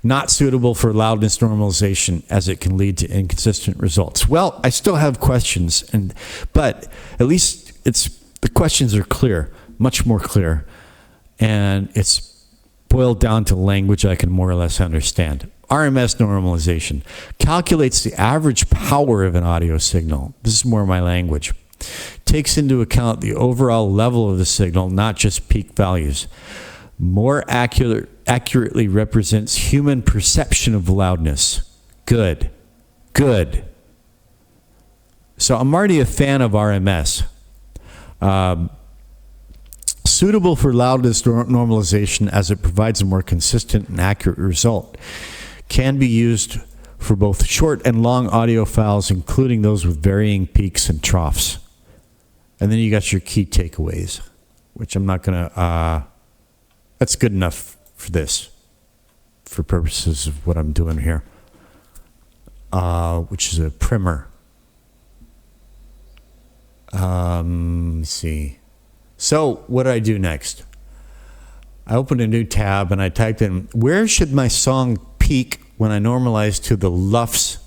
Not suitable for loudness normalization as it can lead to inconsistent results. Well, I still have questions, but at least the questions are clear, much more clear, and it's boiled down to language I can more or less understand. RMS normalization calculates the average power of an audio signal. This is more my language. Takes into account the overall level of the signal, not just peak values. More accurately represents human perception of loudness. Good. So I'm already a fan of RMS. Suitable for loudness normalization as it provides a more consistent and accurate result. Can be used for both short and long audio files, including those with varying peaks and troughs. And then you got your key takeaways, which I'm not going to, that's good enough for this, for purposes of what I'm doing here, which is a primer. Let's see. So what did I do next? I opened a new tab and I typed in, where should my song peak when I normalize to the LUFS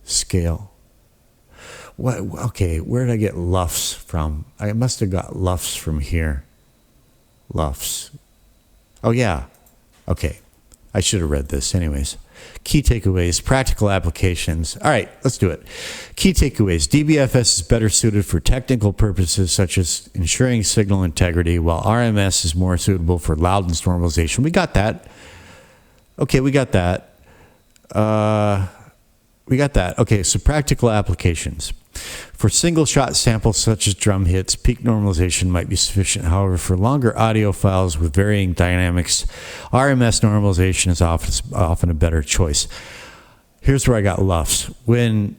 scale? Okay, where did I get LUFS from? I must have got LUFS from here. LUFS. Oh yeah, okay. I should have read this anyways. Key takeaways, practical applications. All right, let's do it. Key takeaways. DBFS is better suited for technical purposes such as ensuring signal integrity, while RMS is more suitable for loudness normalization. We got that. Okay, we got that. Okay, so practical applications. For single-shot samples such as drum hits, peak normalization might be sufficient. However, for longer audio files with varying dynamics, RMS normalization is often a better choice. Here's where I got LUFS. When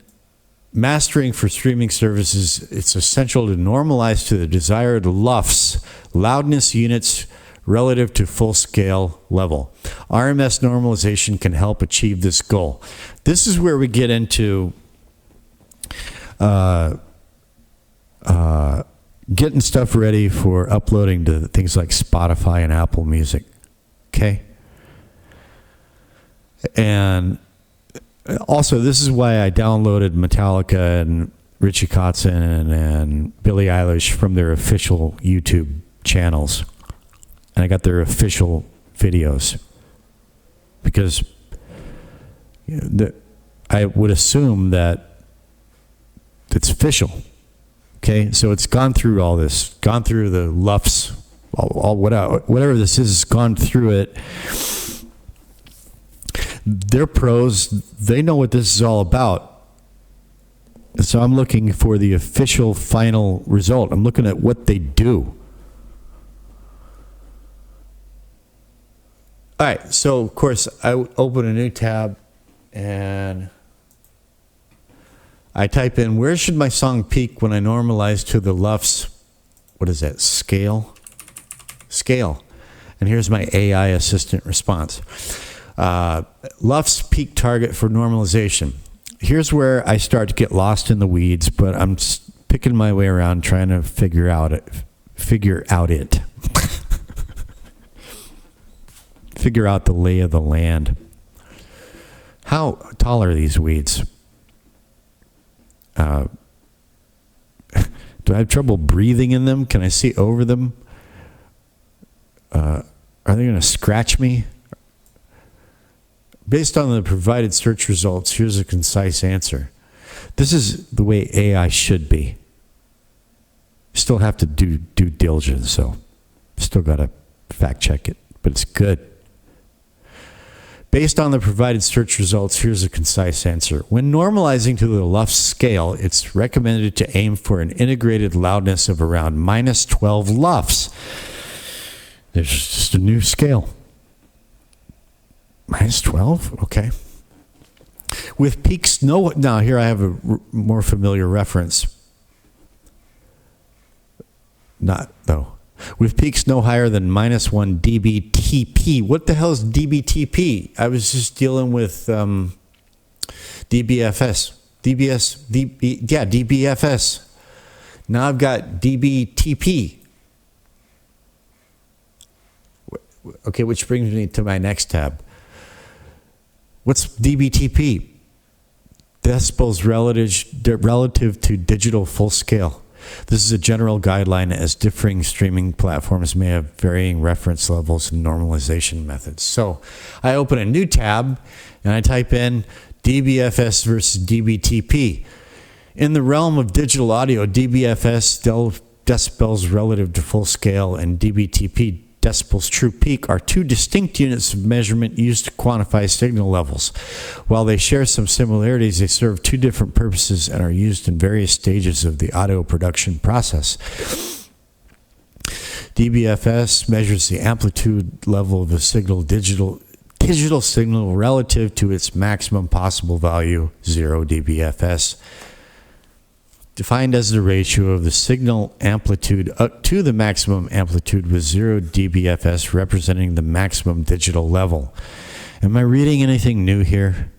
mastering for streaming services, it's essential to normalize to the desired LUFS, loudness units relative to full-scale level. RMS normalization can help achieve this goal. This is where we get into getting stuff ready for uploading to things like Spotify and Apple Music. Okay? And also, this is why I downloaded Metallica and Richie Kotzen and Billie Eilish from their official YouTube channels. And I got their official videos. Because I would assume that it's official. Okay, so it's gone through all this, gone through the LUFS, whatever this is, gone through it. They're pros. They know what this is all about. So I'm looking for the official final result. I'm looking at what they do. All right, so of course I open a new tab and I type in, where should my song peak when I normalize to the LUFS, what is that, scale? Scale. And here's my AI assistant response. LUFS peak target for normalization. Here's where I start to get lost in the weeds, but I'm picking my way around trying to figure out it. Figure out the lay of the land. How tall are these weeds? Do I have trouble breathing in them? Can I see over them? Are they going to scratch me? Based on the provided search results, here's a concise answer. This is the way AI should be. Still have to do due diligence, so still got to fact check it, but it's good. Based on the provided search results, here's a concise answer. When normalizing to the LUFS scale, it's recommended to aim for an integrated loudness of around minus 12 LUFS. There's just a new scale. Minus 12? Okay. With peaks now here I have a more familiar reference. Not, though. With peaks no higher than minus 1 dBTP. What the hell is dBTP? I was just dealing with DBFS. DBFS. Now I've got dBTP. Okay, which brings me to my next tab. What's dBTP? Decibels relative to digital full scale. This is a general guideline as differing streaming platforms may have varying reference levels and normalization methods. So I open a new tab and I type in DBFS versus dBTP. In the realm of digital audio, DBFS, decibels relative to full scale, and dBTP, decibels true peak, are two distinct units of measurement used to quantify signal levels. While they share some similarities, they serve two different purposes and are used in various stages of the audio production process. DBFS measures the amplitude level of a digital signal relative to its maximum possible value, 0 dBFS. Defined as the ratio of the signal amplitude up to the maximum amplitude with 0 dBFS representing the maximum digital level. Am I reading anything new here?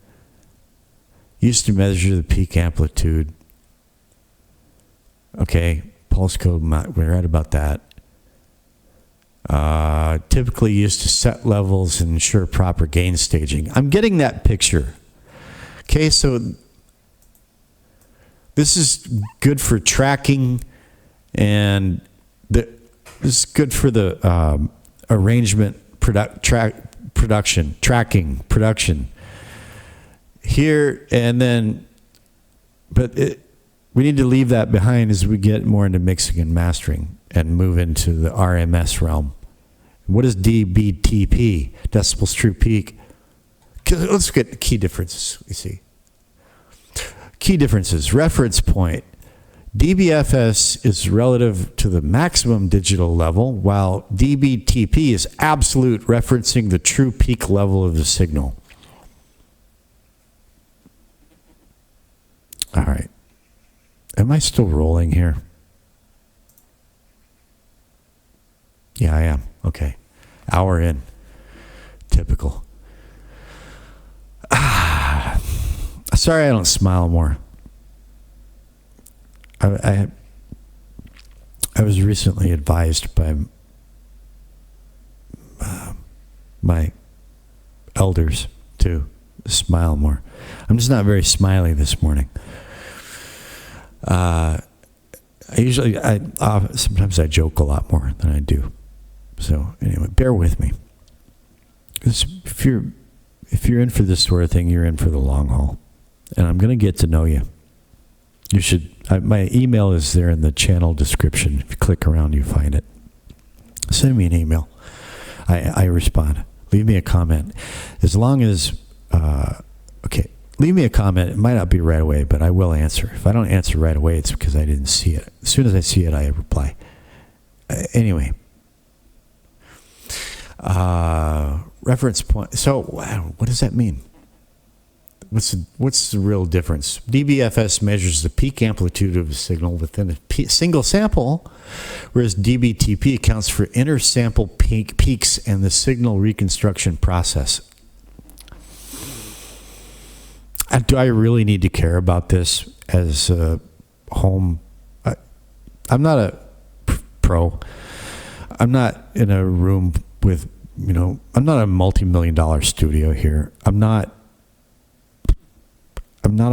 Used to measure the peak amplitude. Okay, pulse code, we read about that. Typically used to set levels and ensure proper gain staging. I'm getting that picture. Okay, so this is good for tracking, and this is good for the arrangement, production, tracking, production. Here and then, but we need to leave that behind as we get more into mixing and mastering and move into the RMS realm. What is dBTP? Decibels true peak. Let's get the key differences, you see. Key differences. Reference point. dBFS is relative to the maximum digital level, while dBTP is absolute, referencing the true peak level of the signal. All right. Am I still rolling here? Yeah, I am. Okay. Hour in. Typical. Sorry I don't smile more. I was recently advised by my elders to smile more. I'm just not very smiley this morning. Sometimes I joke a lot more than I do. So anyway, bear with me. If you're in for this sort of thing, you're in for the long haul. And I'm going to get to know you. You should. My email is there in the channel description. If you click around, you find it. Send me an email. I respond. Leave me a comment. As long as, leave me a comment. It might not be right away, but I will answer. If I don't answer right away, it's because I didn't see it. As soon as I see it, I reply. Anyway. Reference point. So, wow, what does that mean? What's the real difference? dBFS measures the peak amplitude of a signal within a single sample, whereas dBTP accounts for inter-sample peaks and the signal reconstruction process. Do I really need to care about this as a home? I'm not a pro. I'm not in a room with, I'm not a multi-million-dollar studio here. I'm not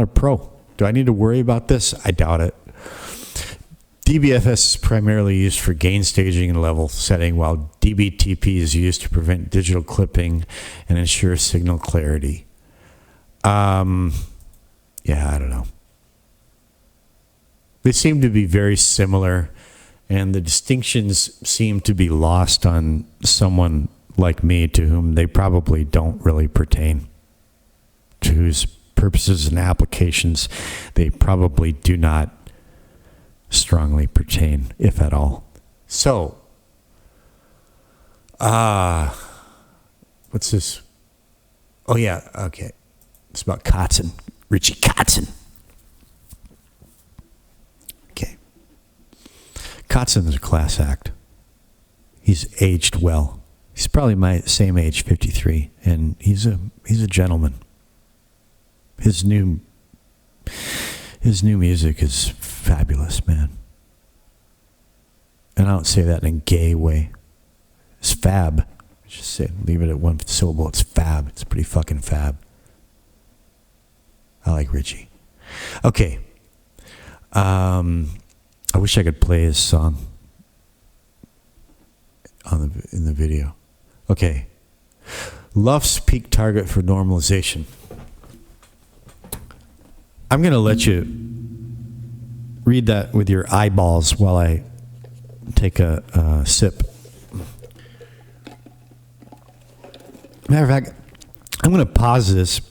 a pro. Do I need to worry about this? I doubt it. dBFS is primarily used for gain staging and level setting, while dBTP is used to prevent digital clipping and ensure signal clarity. I don't know. They seem to be very similar, and the distinctions seem to be lost on someone like me, to whom they probably don't really pertain, to whose purposes and applications they probably do not strongly pertain, if at all. So, what's this? Oh yeah, okay. It's about Kotzen, Richie Kotzen. Okay. Kotzen is a class act. He's aged well. He's probably my same age, 53, and he's a gentleman. His new music is fabulous, man. And I don't say that in a gay way. It's fab. Just say, leave it at one syllable. It's fab. It's pretty fucking fab. I like Richie. Okay. I wish I could play his song in the video. Okay. Luff's peak target for normalization. I'm going to let you read that with your eyeballs while I take a sip. Matter of fact, I'm going to pause this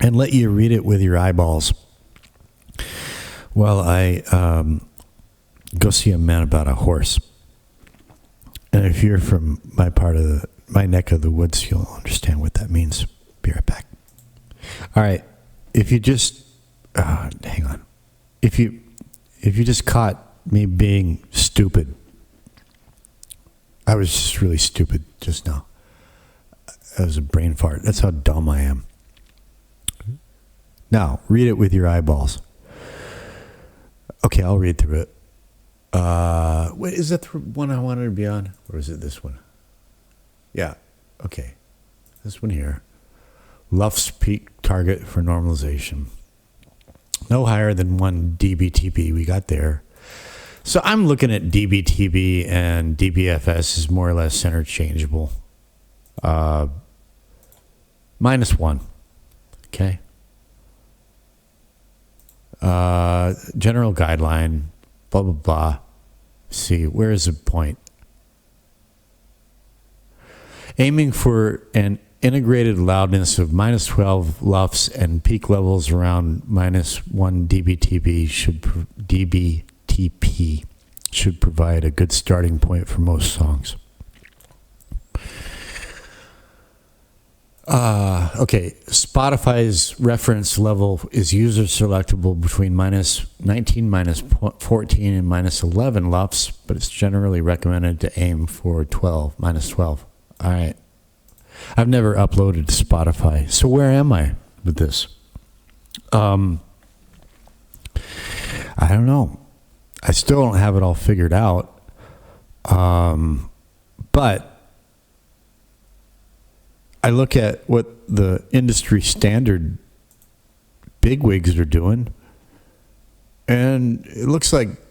and let you read it with your eyeballs while I go see a man about a horse. And if you're from my neck of the woods, you'll understand what that means. Be right back. All right. If you just hang on. If you just caught me being stupid, I was just really stupid just now. That was a brain fart. That's how dumb I am. Now, read it with your eyeballs. Okay, I'll read through it. Wait, is that the one I wanted to be on? Or is it this one? Yeah, okay. This one here. Luff's peak target for normalization. No higher than 1 dBTP. We got there. So I'm looking at dBTP and dBFS is more or less interchangeable. -1. Okay. General guideline, blah, blah, blah. See, where is the point? Aiming for an integrated loudness of -12 LUFS and peak levels around -1 dBTP should provide a good starting point for most songs. Okay, Spotify's reference level is user selectable between -19, -14, and -11 LUFS, but it's generally recommended to aim for -12. All right. I've never uploaded to Spotify, so where am I with this? I don't know. I still don't have it all figured out. But I look at what the industry standard bigwigs are doing, and it looks like,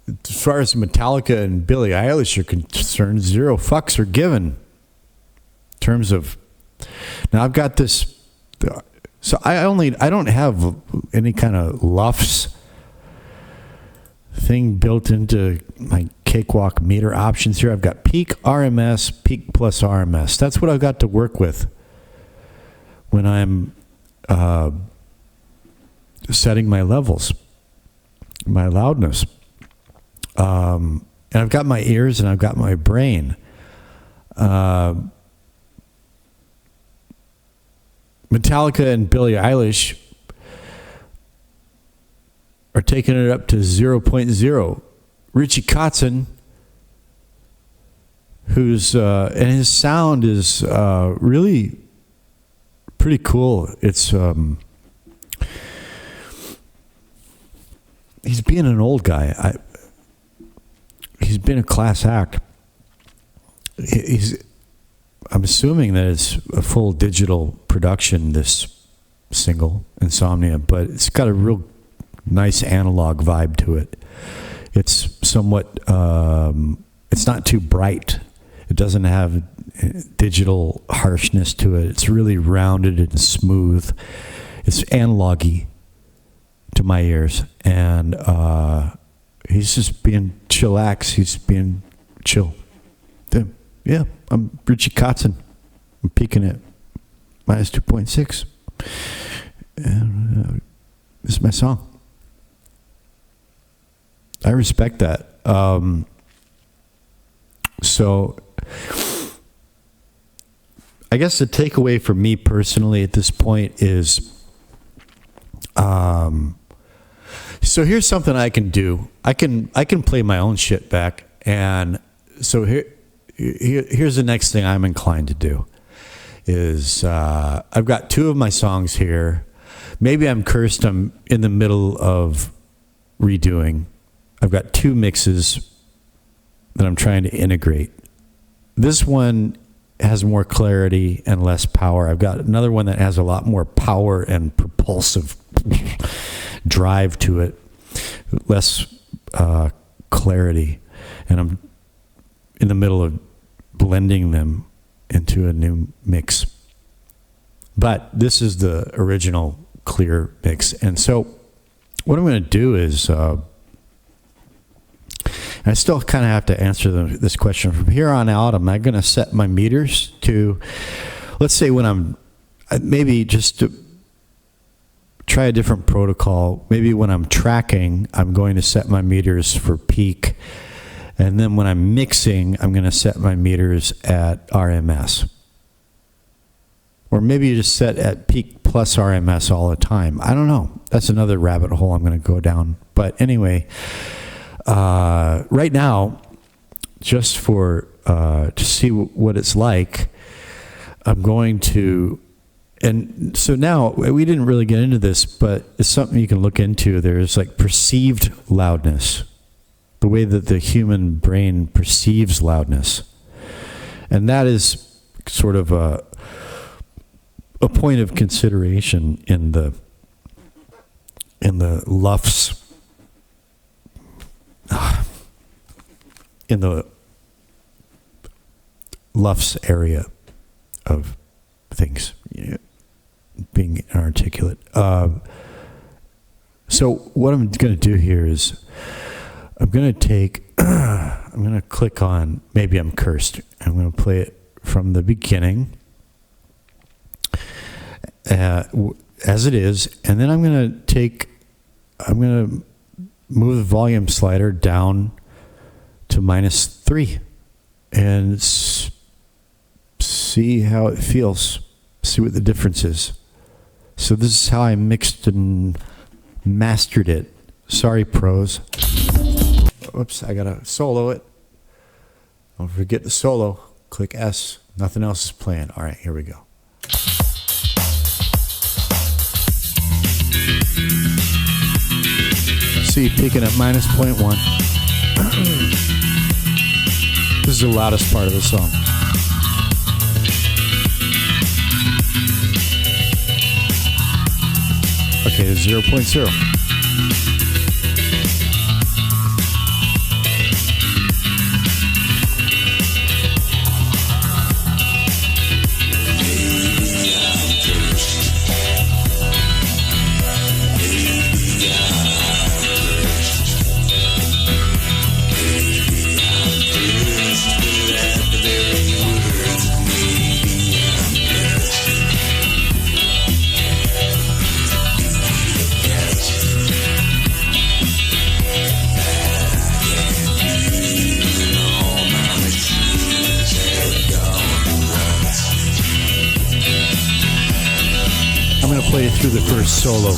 as far as Metallica and Billie Eilish are concerned, 0 fucks are given in terms of. Now I've got this, so I don't have any kind of LUFS thing built into my cakewalk meter options here. I've got peak RMS, peak plus RMS. That's what I've got to work with when I'm setting my levels, my loudness. And I've got my ears and I've got my brain. Metallica and Billie Eilish are taking it up to 0.0. Richie Kotzen, and his sound is really pretty cool. It's he's being an old guy. He's been a class act. I'm assuming that it's a full digital production, this single, Insomnia, but it's got a real nice analog vibe to it. It's somewhat, it's not too bright. It doesn't have digital harshness to it. It's really rounded and smooth. It's analog-y to my ears. And he's just being chillax. He's being chill. Yeah, I'm Richie Kotzen. I'm peaking at -2.6. And this is my song. I respect that. So I guess the takeaway for me personally at this point is, so here's something I can do. I can play my own shit back. And so here's the next thing I'm inclined to do is, I've got 2 of my songs here. Maybe I'm cursed. I'm in the middle of redoing. I've got 2 mixes that I'm trying to integrate. This one has more clarity and less power. I've got another one that has a lot more power and propulsive drive to it, less clarity. And I'm in the middle of blending them into a new mix. But this is the original clear mix. And so what I'm going to do is, I still kind of have to answer this question. From here on out, am I going to set my meters to, let's say when I'm, maybe just to try a different protocol, maybe when I'm tracking, I'm going to set my meters for peak. And then when I'm mixing, I'm going to set my meters at RMS. Or maybe you just set at peak plus RMS all the time. I don't know. That's another rabbit hole I'm going to go down. But anyway, right now, just for to see what it's like, I'm going to, and so now we didn't really get into this, but it's something you can look into. There's like perceived loudness, the way that the human brain perceives loudness, and that is sort of a point of consideration in the LUFS. In the LUFS area of things. being inarticulate. So what I'm going to do here is I'm going to click on, maybe I'm cursed. I'm going to play it from the beginning as it is, and then I'm going to move the volume slider down to -3 and see how it feels, see what the difference is. So this is how I mixed and mastered it. Sorry, pros. Oops, I gotta solo it. Don't forget the solo. Click S. Nothing else is playing. All right, here we go. See, peaking at -0.1. This is the loudest part of the song. Okay, 0.0. I'm going to play it through the first solo.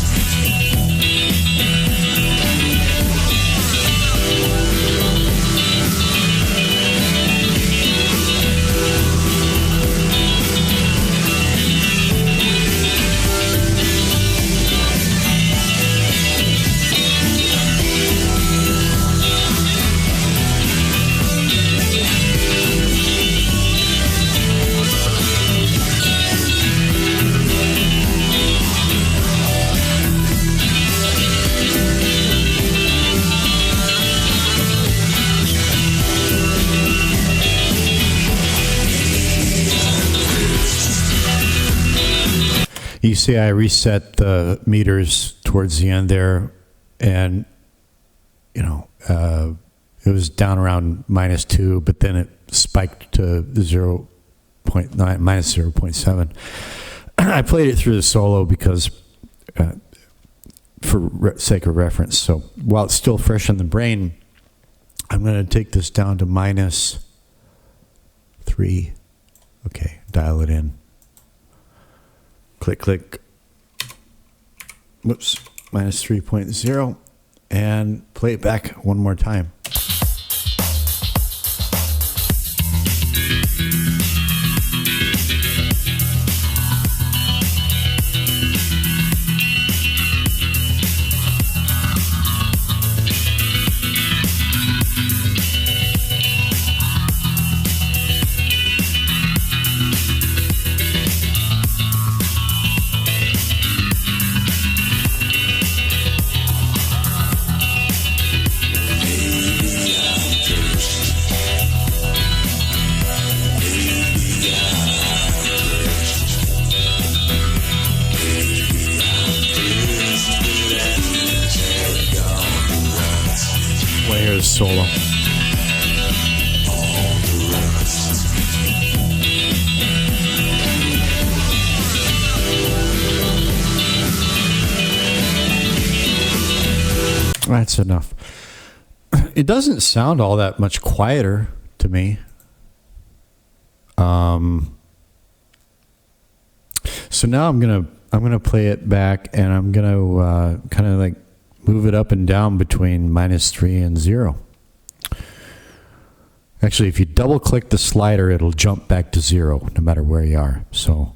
You see I reset the meters towards the end there, and you know, it was down around -2, but then it spiked to 0.9, -0.7. I played it through the solo because for sake of reference. So while it's still fresh in the brain, I'm going to take this down to -3. Okay, dial it in. Click, click. Whoops, -3.0, and play it back one more time. Well, here's solo. That's enough. It doesn't sound all that much quieter to me. So now I'm gonna play it back, and I'm gonna kind of like move it up and down between -3 and 0. Actually, if you double click the slider, it'll jump back to 0 no matter where you are. So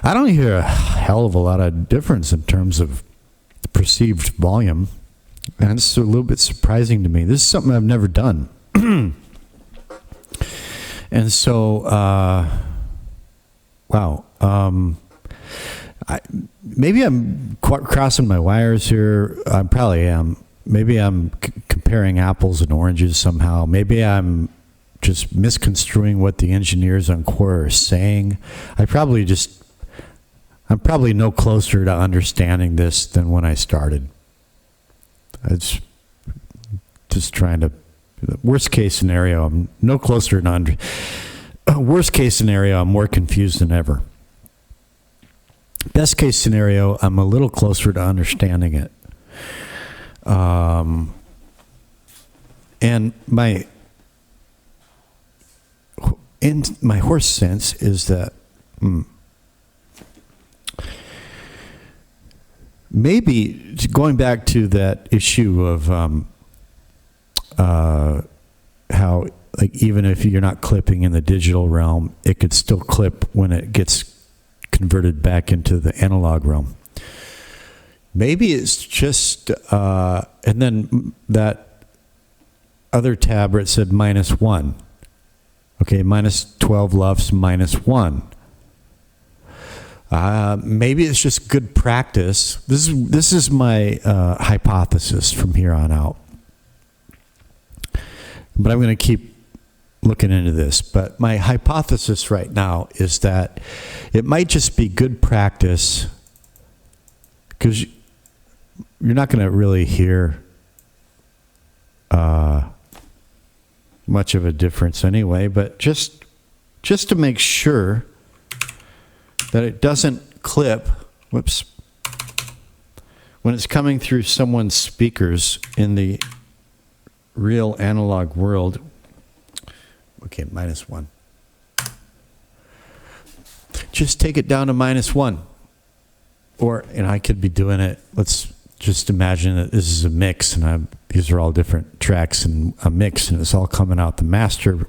I don't hear a hell of a lot of difference in terms of the perceived volume. And it's a little bit surprising to me. This is something I've never done. And so, wow. Maybe I'm crossing my wires here. I probably am. Maybe I'm comparing apples and oranges somehow. Maybe I'm just misconstruing what the engineers on Quora are saying. I'm probably no closer to understanding this than when I started. It's just trying to, worst case scenario, I'm no closer to worst case scenario, I'm more confused than ever. Best case scenario, I'm a little closer to understanding it. And my horse sense is that maybe going back to that issue of how, like, even if you're not clipping in the digital realm, it could still clip when it gets converted back into the analog realm. Maybe it's just, and then that other tab where it said -1. Okay, minus 12 LUFS, -1. Maybe it's just good practice. This is my hypothesis from here on out. But I'm going to keep looking into this. But my hypothesis right now is that it might just be good practice, because you're not going to really hear much of a difference anyway, but just to make sure that it doesn't clip, whoops, when it's coming through someone's speakers in the real analog world. Okay, -1. Just take it down to -1. Or, and I could be doing it, let's just imagine that this is a mix, and these are all different tracks in a mix, and it's all coming out the master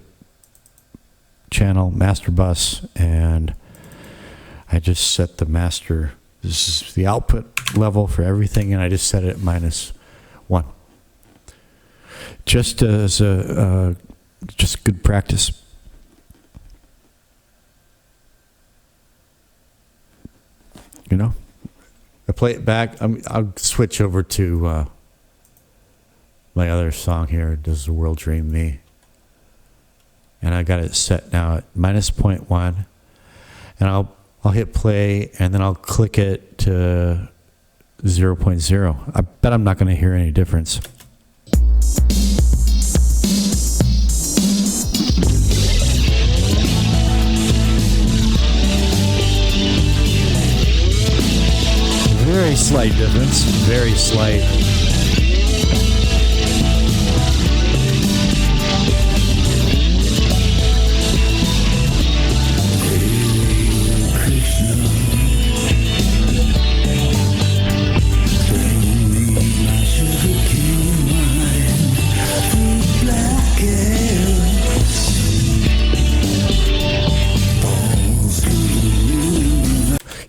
channel, master bus, and I just set the master, this is the output level for everything, and I just set it at -1. Just as just good practice. You know? I play it back. I'll switch over to my other song here, Does the World Dream Me? And I got it set now at -0.1. And I'll hit play, and then I'll click it to 0.0. I bet I'm not going to hear any difference. Very slight difference, very slight.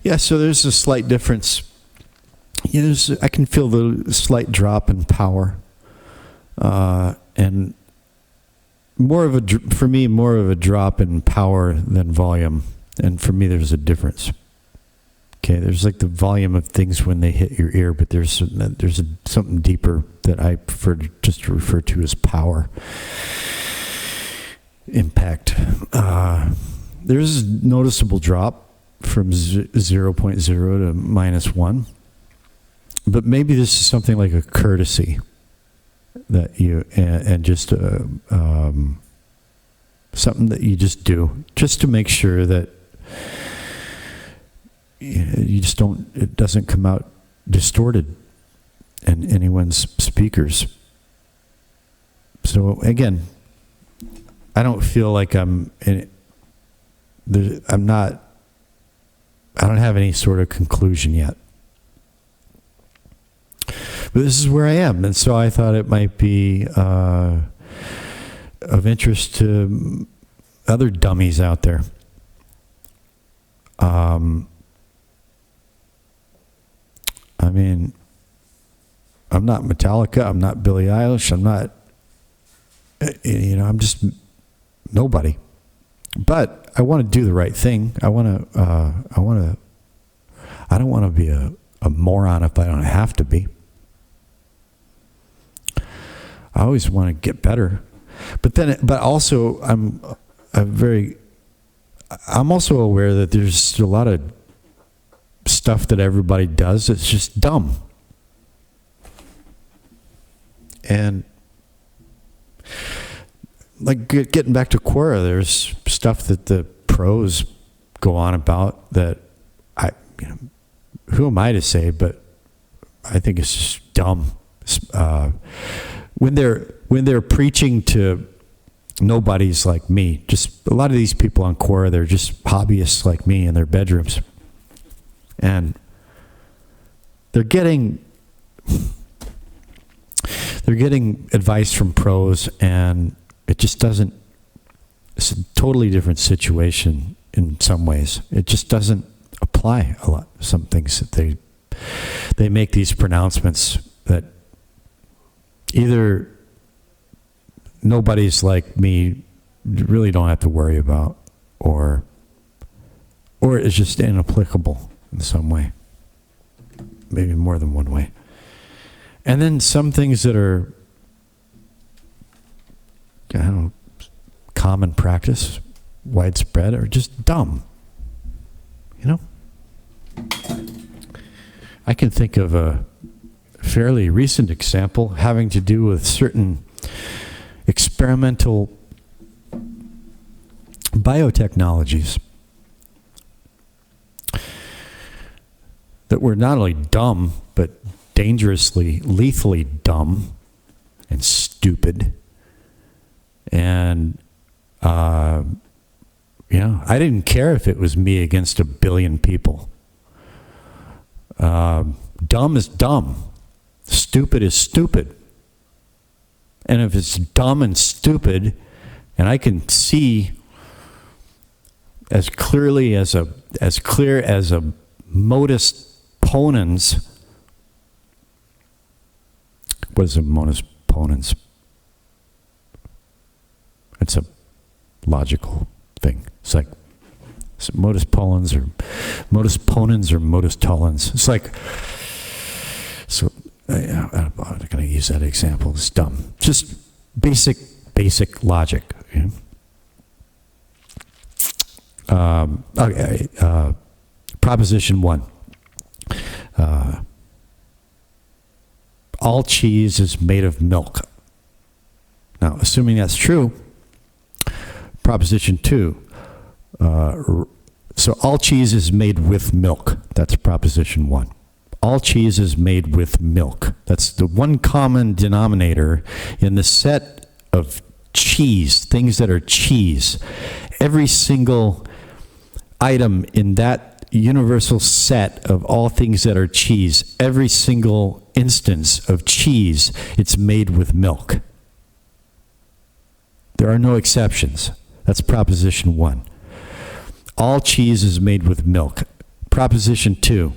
Yeah, so there's a slight difference. Yeah, I can feel the slight drop in power, and for me, more of a drop in power than volume. And for me, there's a difference. Okay, there's like the volume of things when they hit your ear, but there's something deeper that I prefer just to refer to as power impact. There's a noticeable drop from 0.0 to -1. But maybe this is something like a courtesy that you, and just something that you just do, just to make sure that you just it doesn't come out distorted in anyone's speakers. So again, I don't feel like I don't have any sort of conclusion yet. But this is where I am, and so I thought it might be of interest to other dummies out there. I mean, I'm not Metallica. I'm not Billie Eilish. I'm not, I'm just nobody. But I want to do the right thing. I don't want to be a moron if I don't have to be. I always want to get better. But also I'm also aware that there's a lot of stuff that everybody does that's just dumb. And like getting back to Quora, there's stuff that the pros go on about that who am I to say, but I think it's just dumb. When they're preaching to nobodies like me, just a lot of these people on Quora, they're just hobbyists like me in their bedrooms. And they're getting advice from pros, and it just doesn't, it's a totally different situation in some ways. It just doesn't apply a lot. Some things that they make these pronouncements that either nobody's like me really don't have to worry about, or it's just inapplicable in some way, maybe more than one way. And then some things that are, I don't know, common practice, widespread, are just dumb. I can think of a fairly recent example having to do with certain experimental biotechnologies that were not only dumb, but dangerously, lethally dumb and stupid. And, I didn't care if it was me against 1 billion people. Dumb is dumb. Stupid is stupid. And if it's dumb and stupid, and I can see as clear as a modus ponens. What is a modus ponens? It's a logical thing. It's like modus ponens or modus tollens. It's like, so I'm not going to use that example. It's dumb. Just basic logic. Proposition 1. All cheese is made of milk. Now, assuming that's true, Proposition 2. So all cheese is made with milk. That's Proposition 1. All cheese is made with milk. That's the one common denominator in the set of cheese, things that are cheese. Every single item in that universal set of all things that are cheese, every single instance of cheese, it's made with milk. There are no exceptions. That's Proposition 1. All cheese is made with milk. Proposition 2.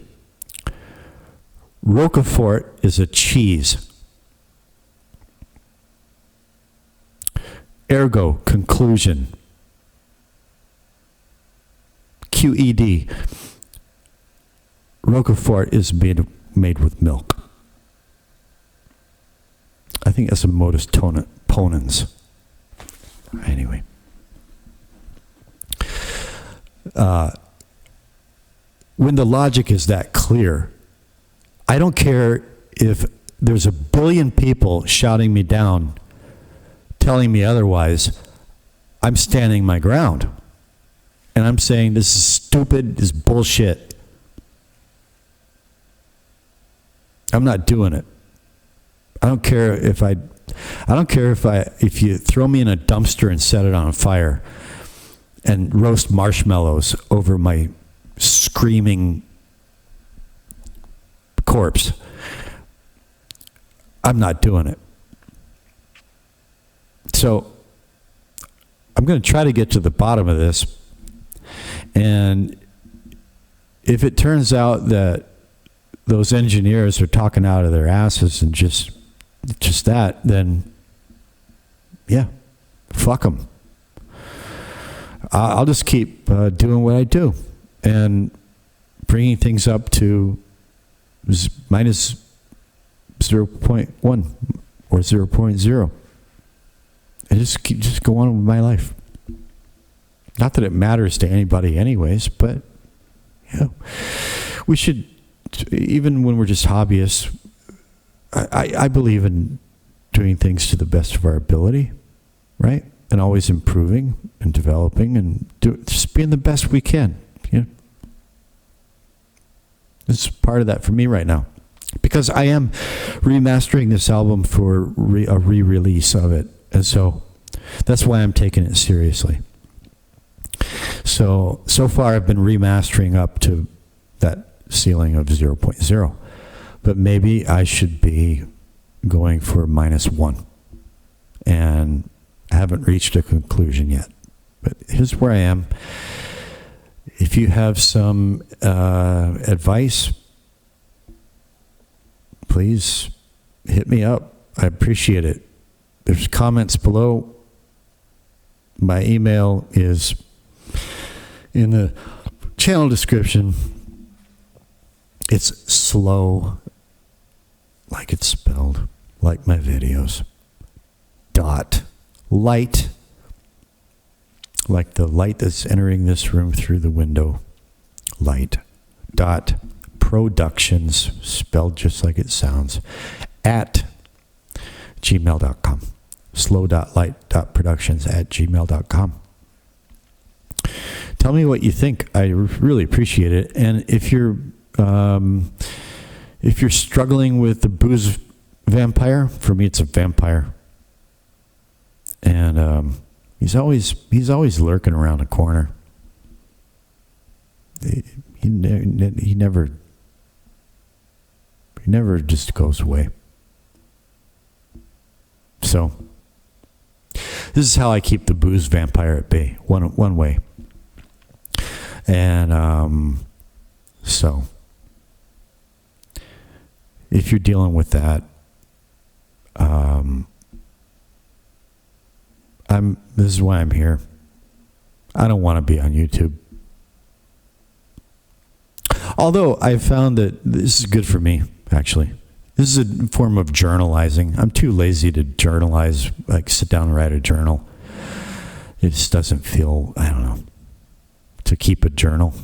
Roquefort is a cheese. Ergo, conclusion. QED. Roquefort is made with milk. I think that's a modus ponens. Anyway. When the logic is that clear, I don't care if there's 1 billion people shouting me down, telling me otherwise. I'm standing my ground. And I'm saying this is stupid, this is bullshit. I'm not doing it. I don't care if you throw me in a dumpster and set it on fire and roast marshmallows over my screaming corpse. I'm not doing it. So I'm going to try to get to the bottom of this. And if it turns out that those engineers are talking out of their asses and just that, then yeah, fuck them. I'll just keep doing what I do and bringing things up to minus 0.1 or 0.0. And just go on with my life. Not that it matters to anybody anyways, but yeah, we should, even when we're just hobbyists, I believe in doing things to the best of our ability, right? And always improving and developing and just being the best we can. Yeah. It's part of that for me right now. Because I am remastering this album for a re-release of it. And so that's why I'm taking it seriously. So far I've been remastering up to that ceiling of 0.0. But maybe I should be going for -1. And I haven't reached a conclusion yet. But here's where I am. If you have some advice, please hit me up. I appreciate it. There's comments below. My email is in the channel description. It's slow, like it's spelled, like my videos. Light, like the light that's entering this room through the window. Light. Productions, spelled just like it sounds, at gmail.com. slow.light.productions@gmail.com. Tell me what you think. I really appreciate it. And if you're struggling with the booze vampire, for me it's a vampire. And he's always lurking around a corner. He never just goes away. So this is how I keep the booze vampire at bay. One way. And so if you're dealing with that, this is why I'm here. I don't want to be on YouTube. Although I found that this is good for me, actually. This is a form of journalizing. I'm too lazy to journalize, like sit down and write a journal. It just doesn't feel, I don't know, to keep a journal.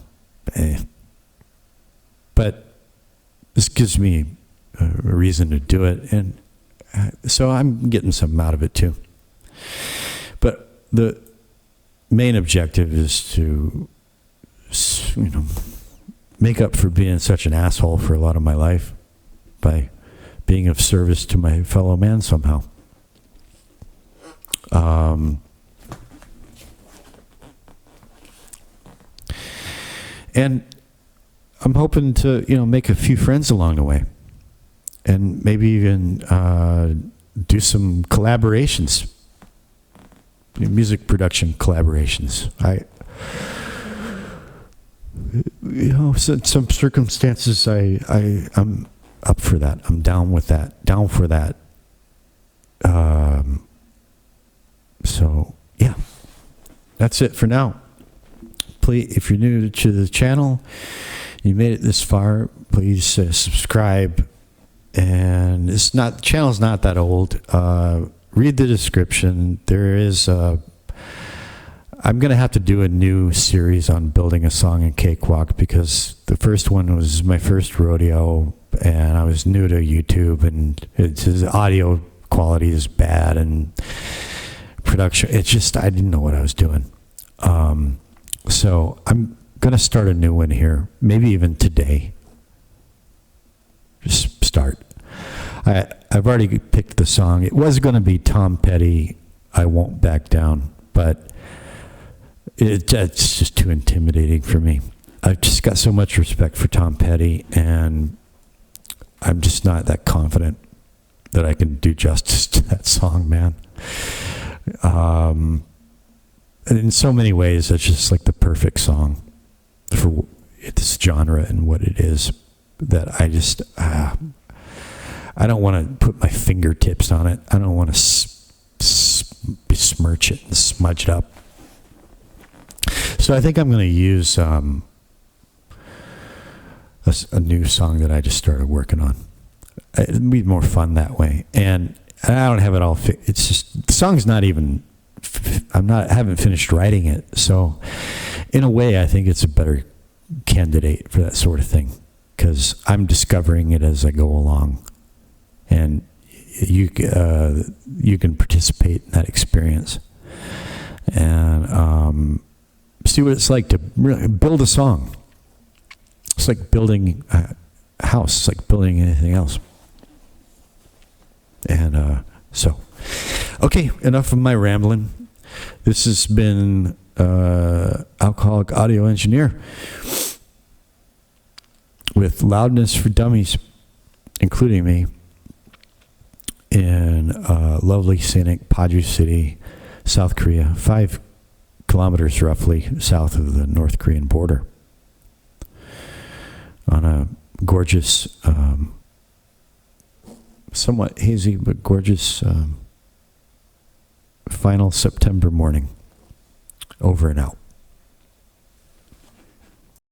But this gives me a reason to do it. And so I'm getting something out of it too. But the main objective is to, make up for being such an asshole for a lot of my life by being of service to my fellow man somehow. And I'm hoping to, make a few friends along the way, and maybe even do some collaborations, music production collaborations. Some circumstances, I'm up for that. I'm down with that. Down for that. So yeah, that's it for now. Please, if you're new to the channel, you made it this far, please subscribe. And the channel's not that old. Read the description. There is I'm going to have to do a new series on building a song in Cakewalk, because the first one was my first rodeo, and I was new to YouTube, and his audio quality is bad, and production, I didn't know what I was doing. So I'm going to start a new one here, maybe even today. Just start. I've already picked the song. It was going to be Tom Petty, I Won't Back Down, but it's just too intimidating for me. I've just got so much respect for Tom Petty, and I'm just not that confident that I can do justice to that song, man. And in so many ways, it's just like the perfect song for this genre and what it is. that I just, I don't want to put my fingertips on it. I don't want to besmirch it and smudge it up. So I think I'm going to use a new song that I just started working on. It'd be more fun that way. And I don't have it all. It's just, the song's not even, I haven't finished writing it. So in a way, I think it's a better candidate for that sort of thing, because I'm discovering it as I go along. And you can participate in that experience and see what it's like to really build a song. It's like building a house. It's like building anything else. And so, okay, enough of my rambling. This has been Alcoholic Audio Engineer with Loudness for Dummies, including me, in lovely, scenic Paju City, South Korea, 5 kilometers roughly south of the North Korean border, on a gorgeous, somewhat hazy but gorgeous final September morning. Over and out.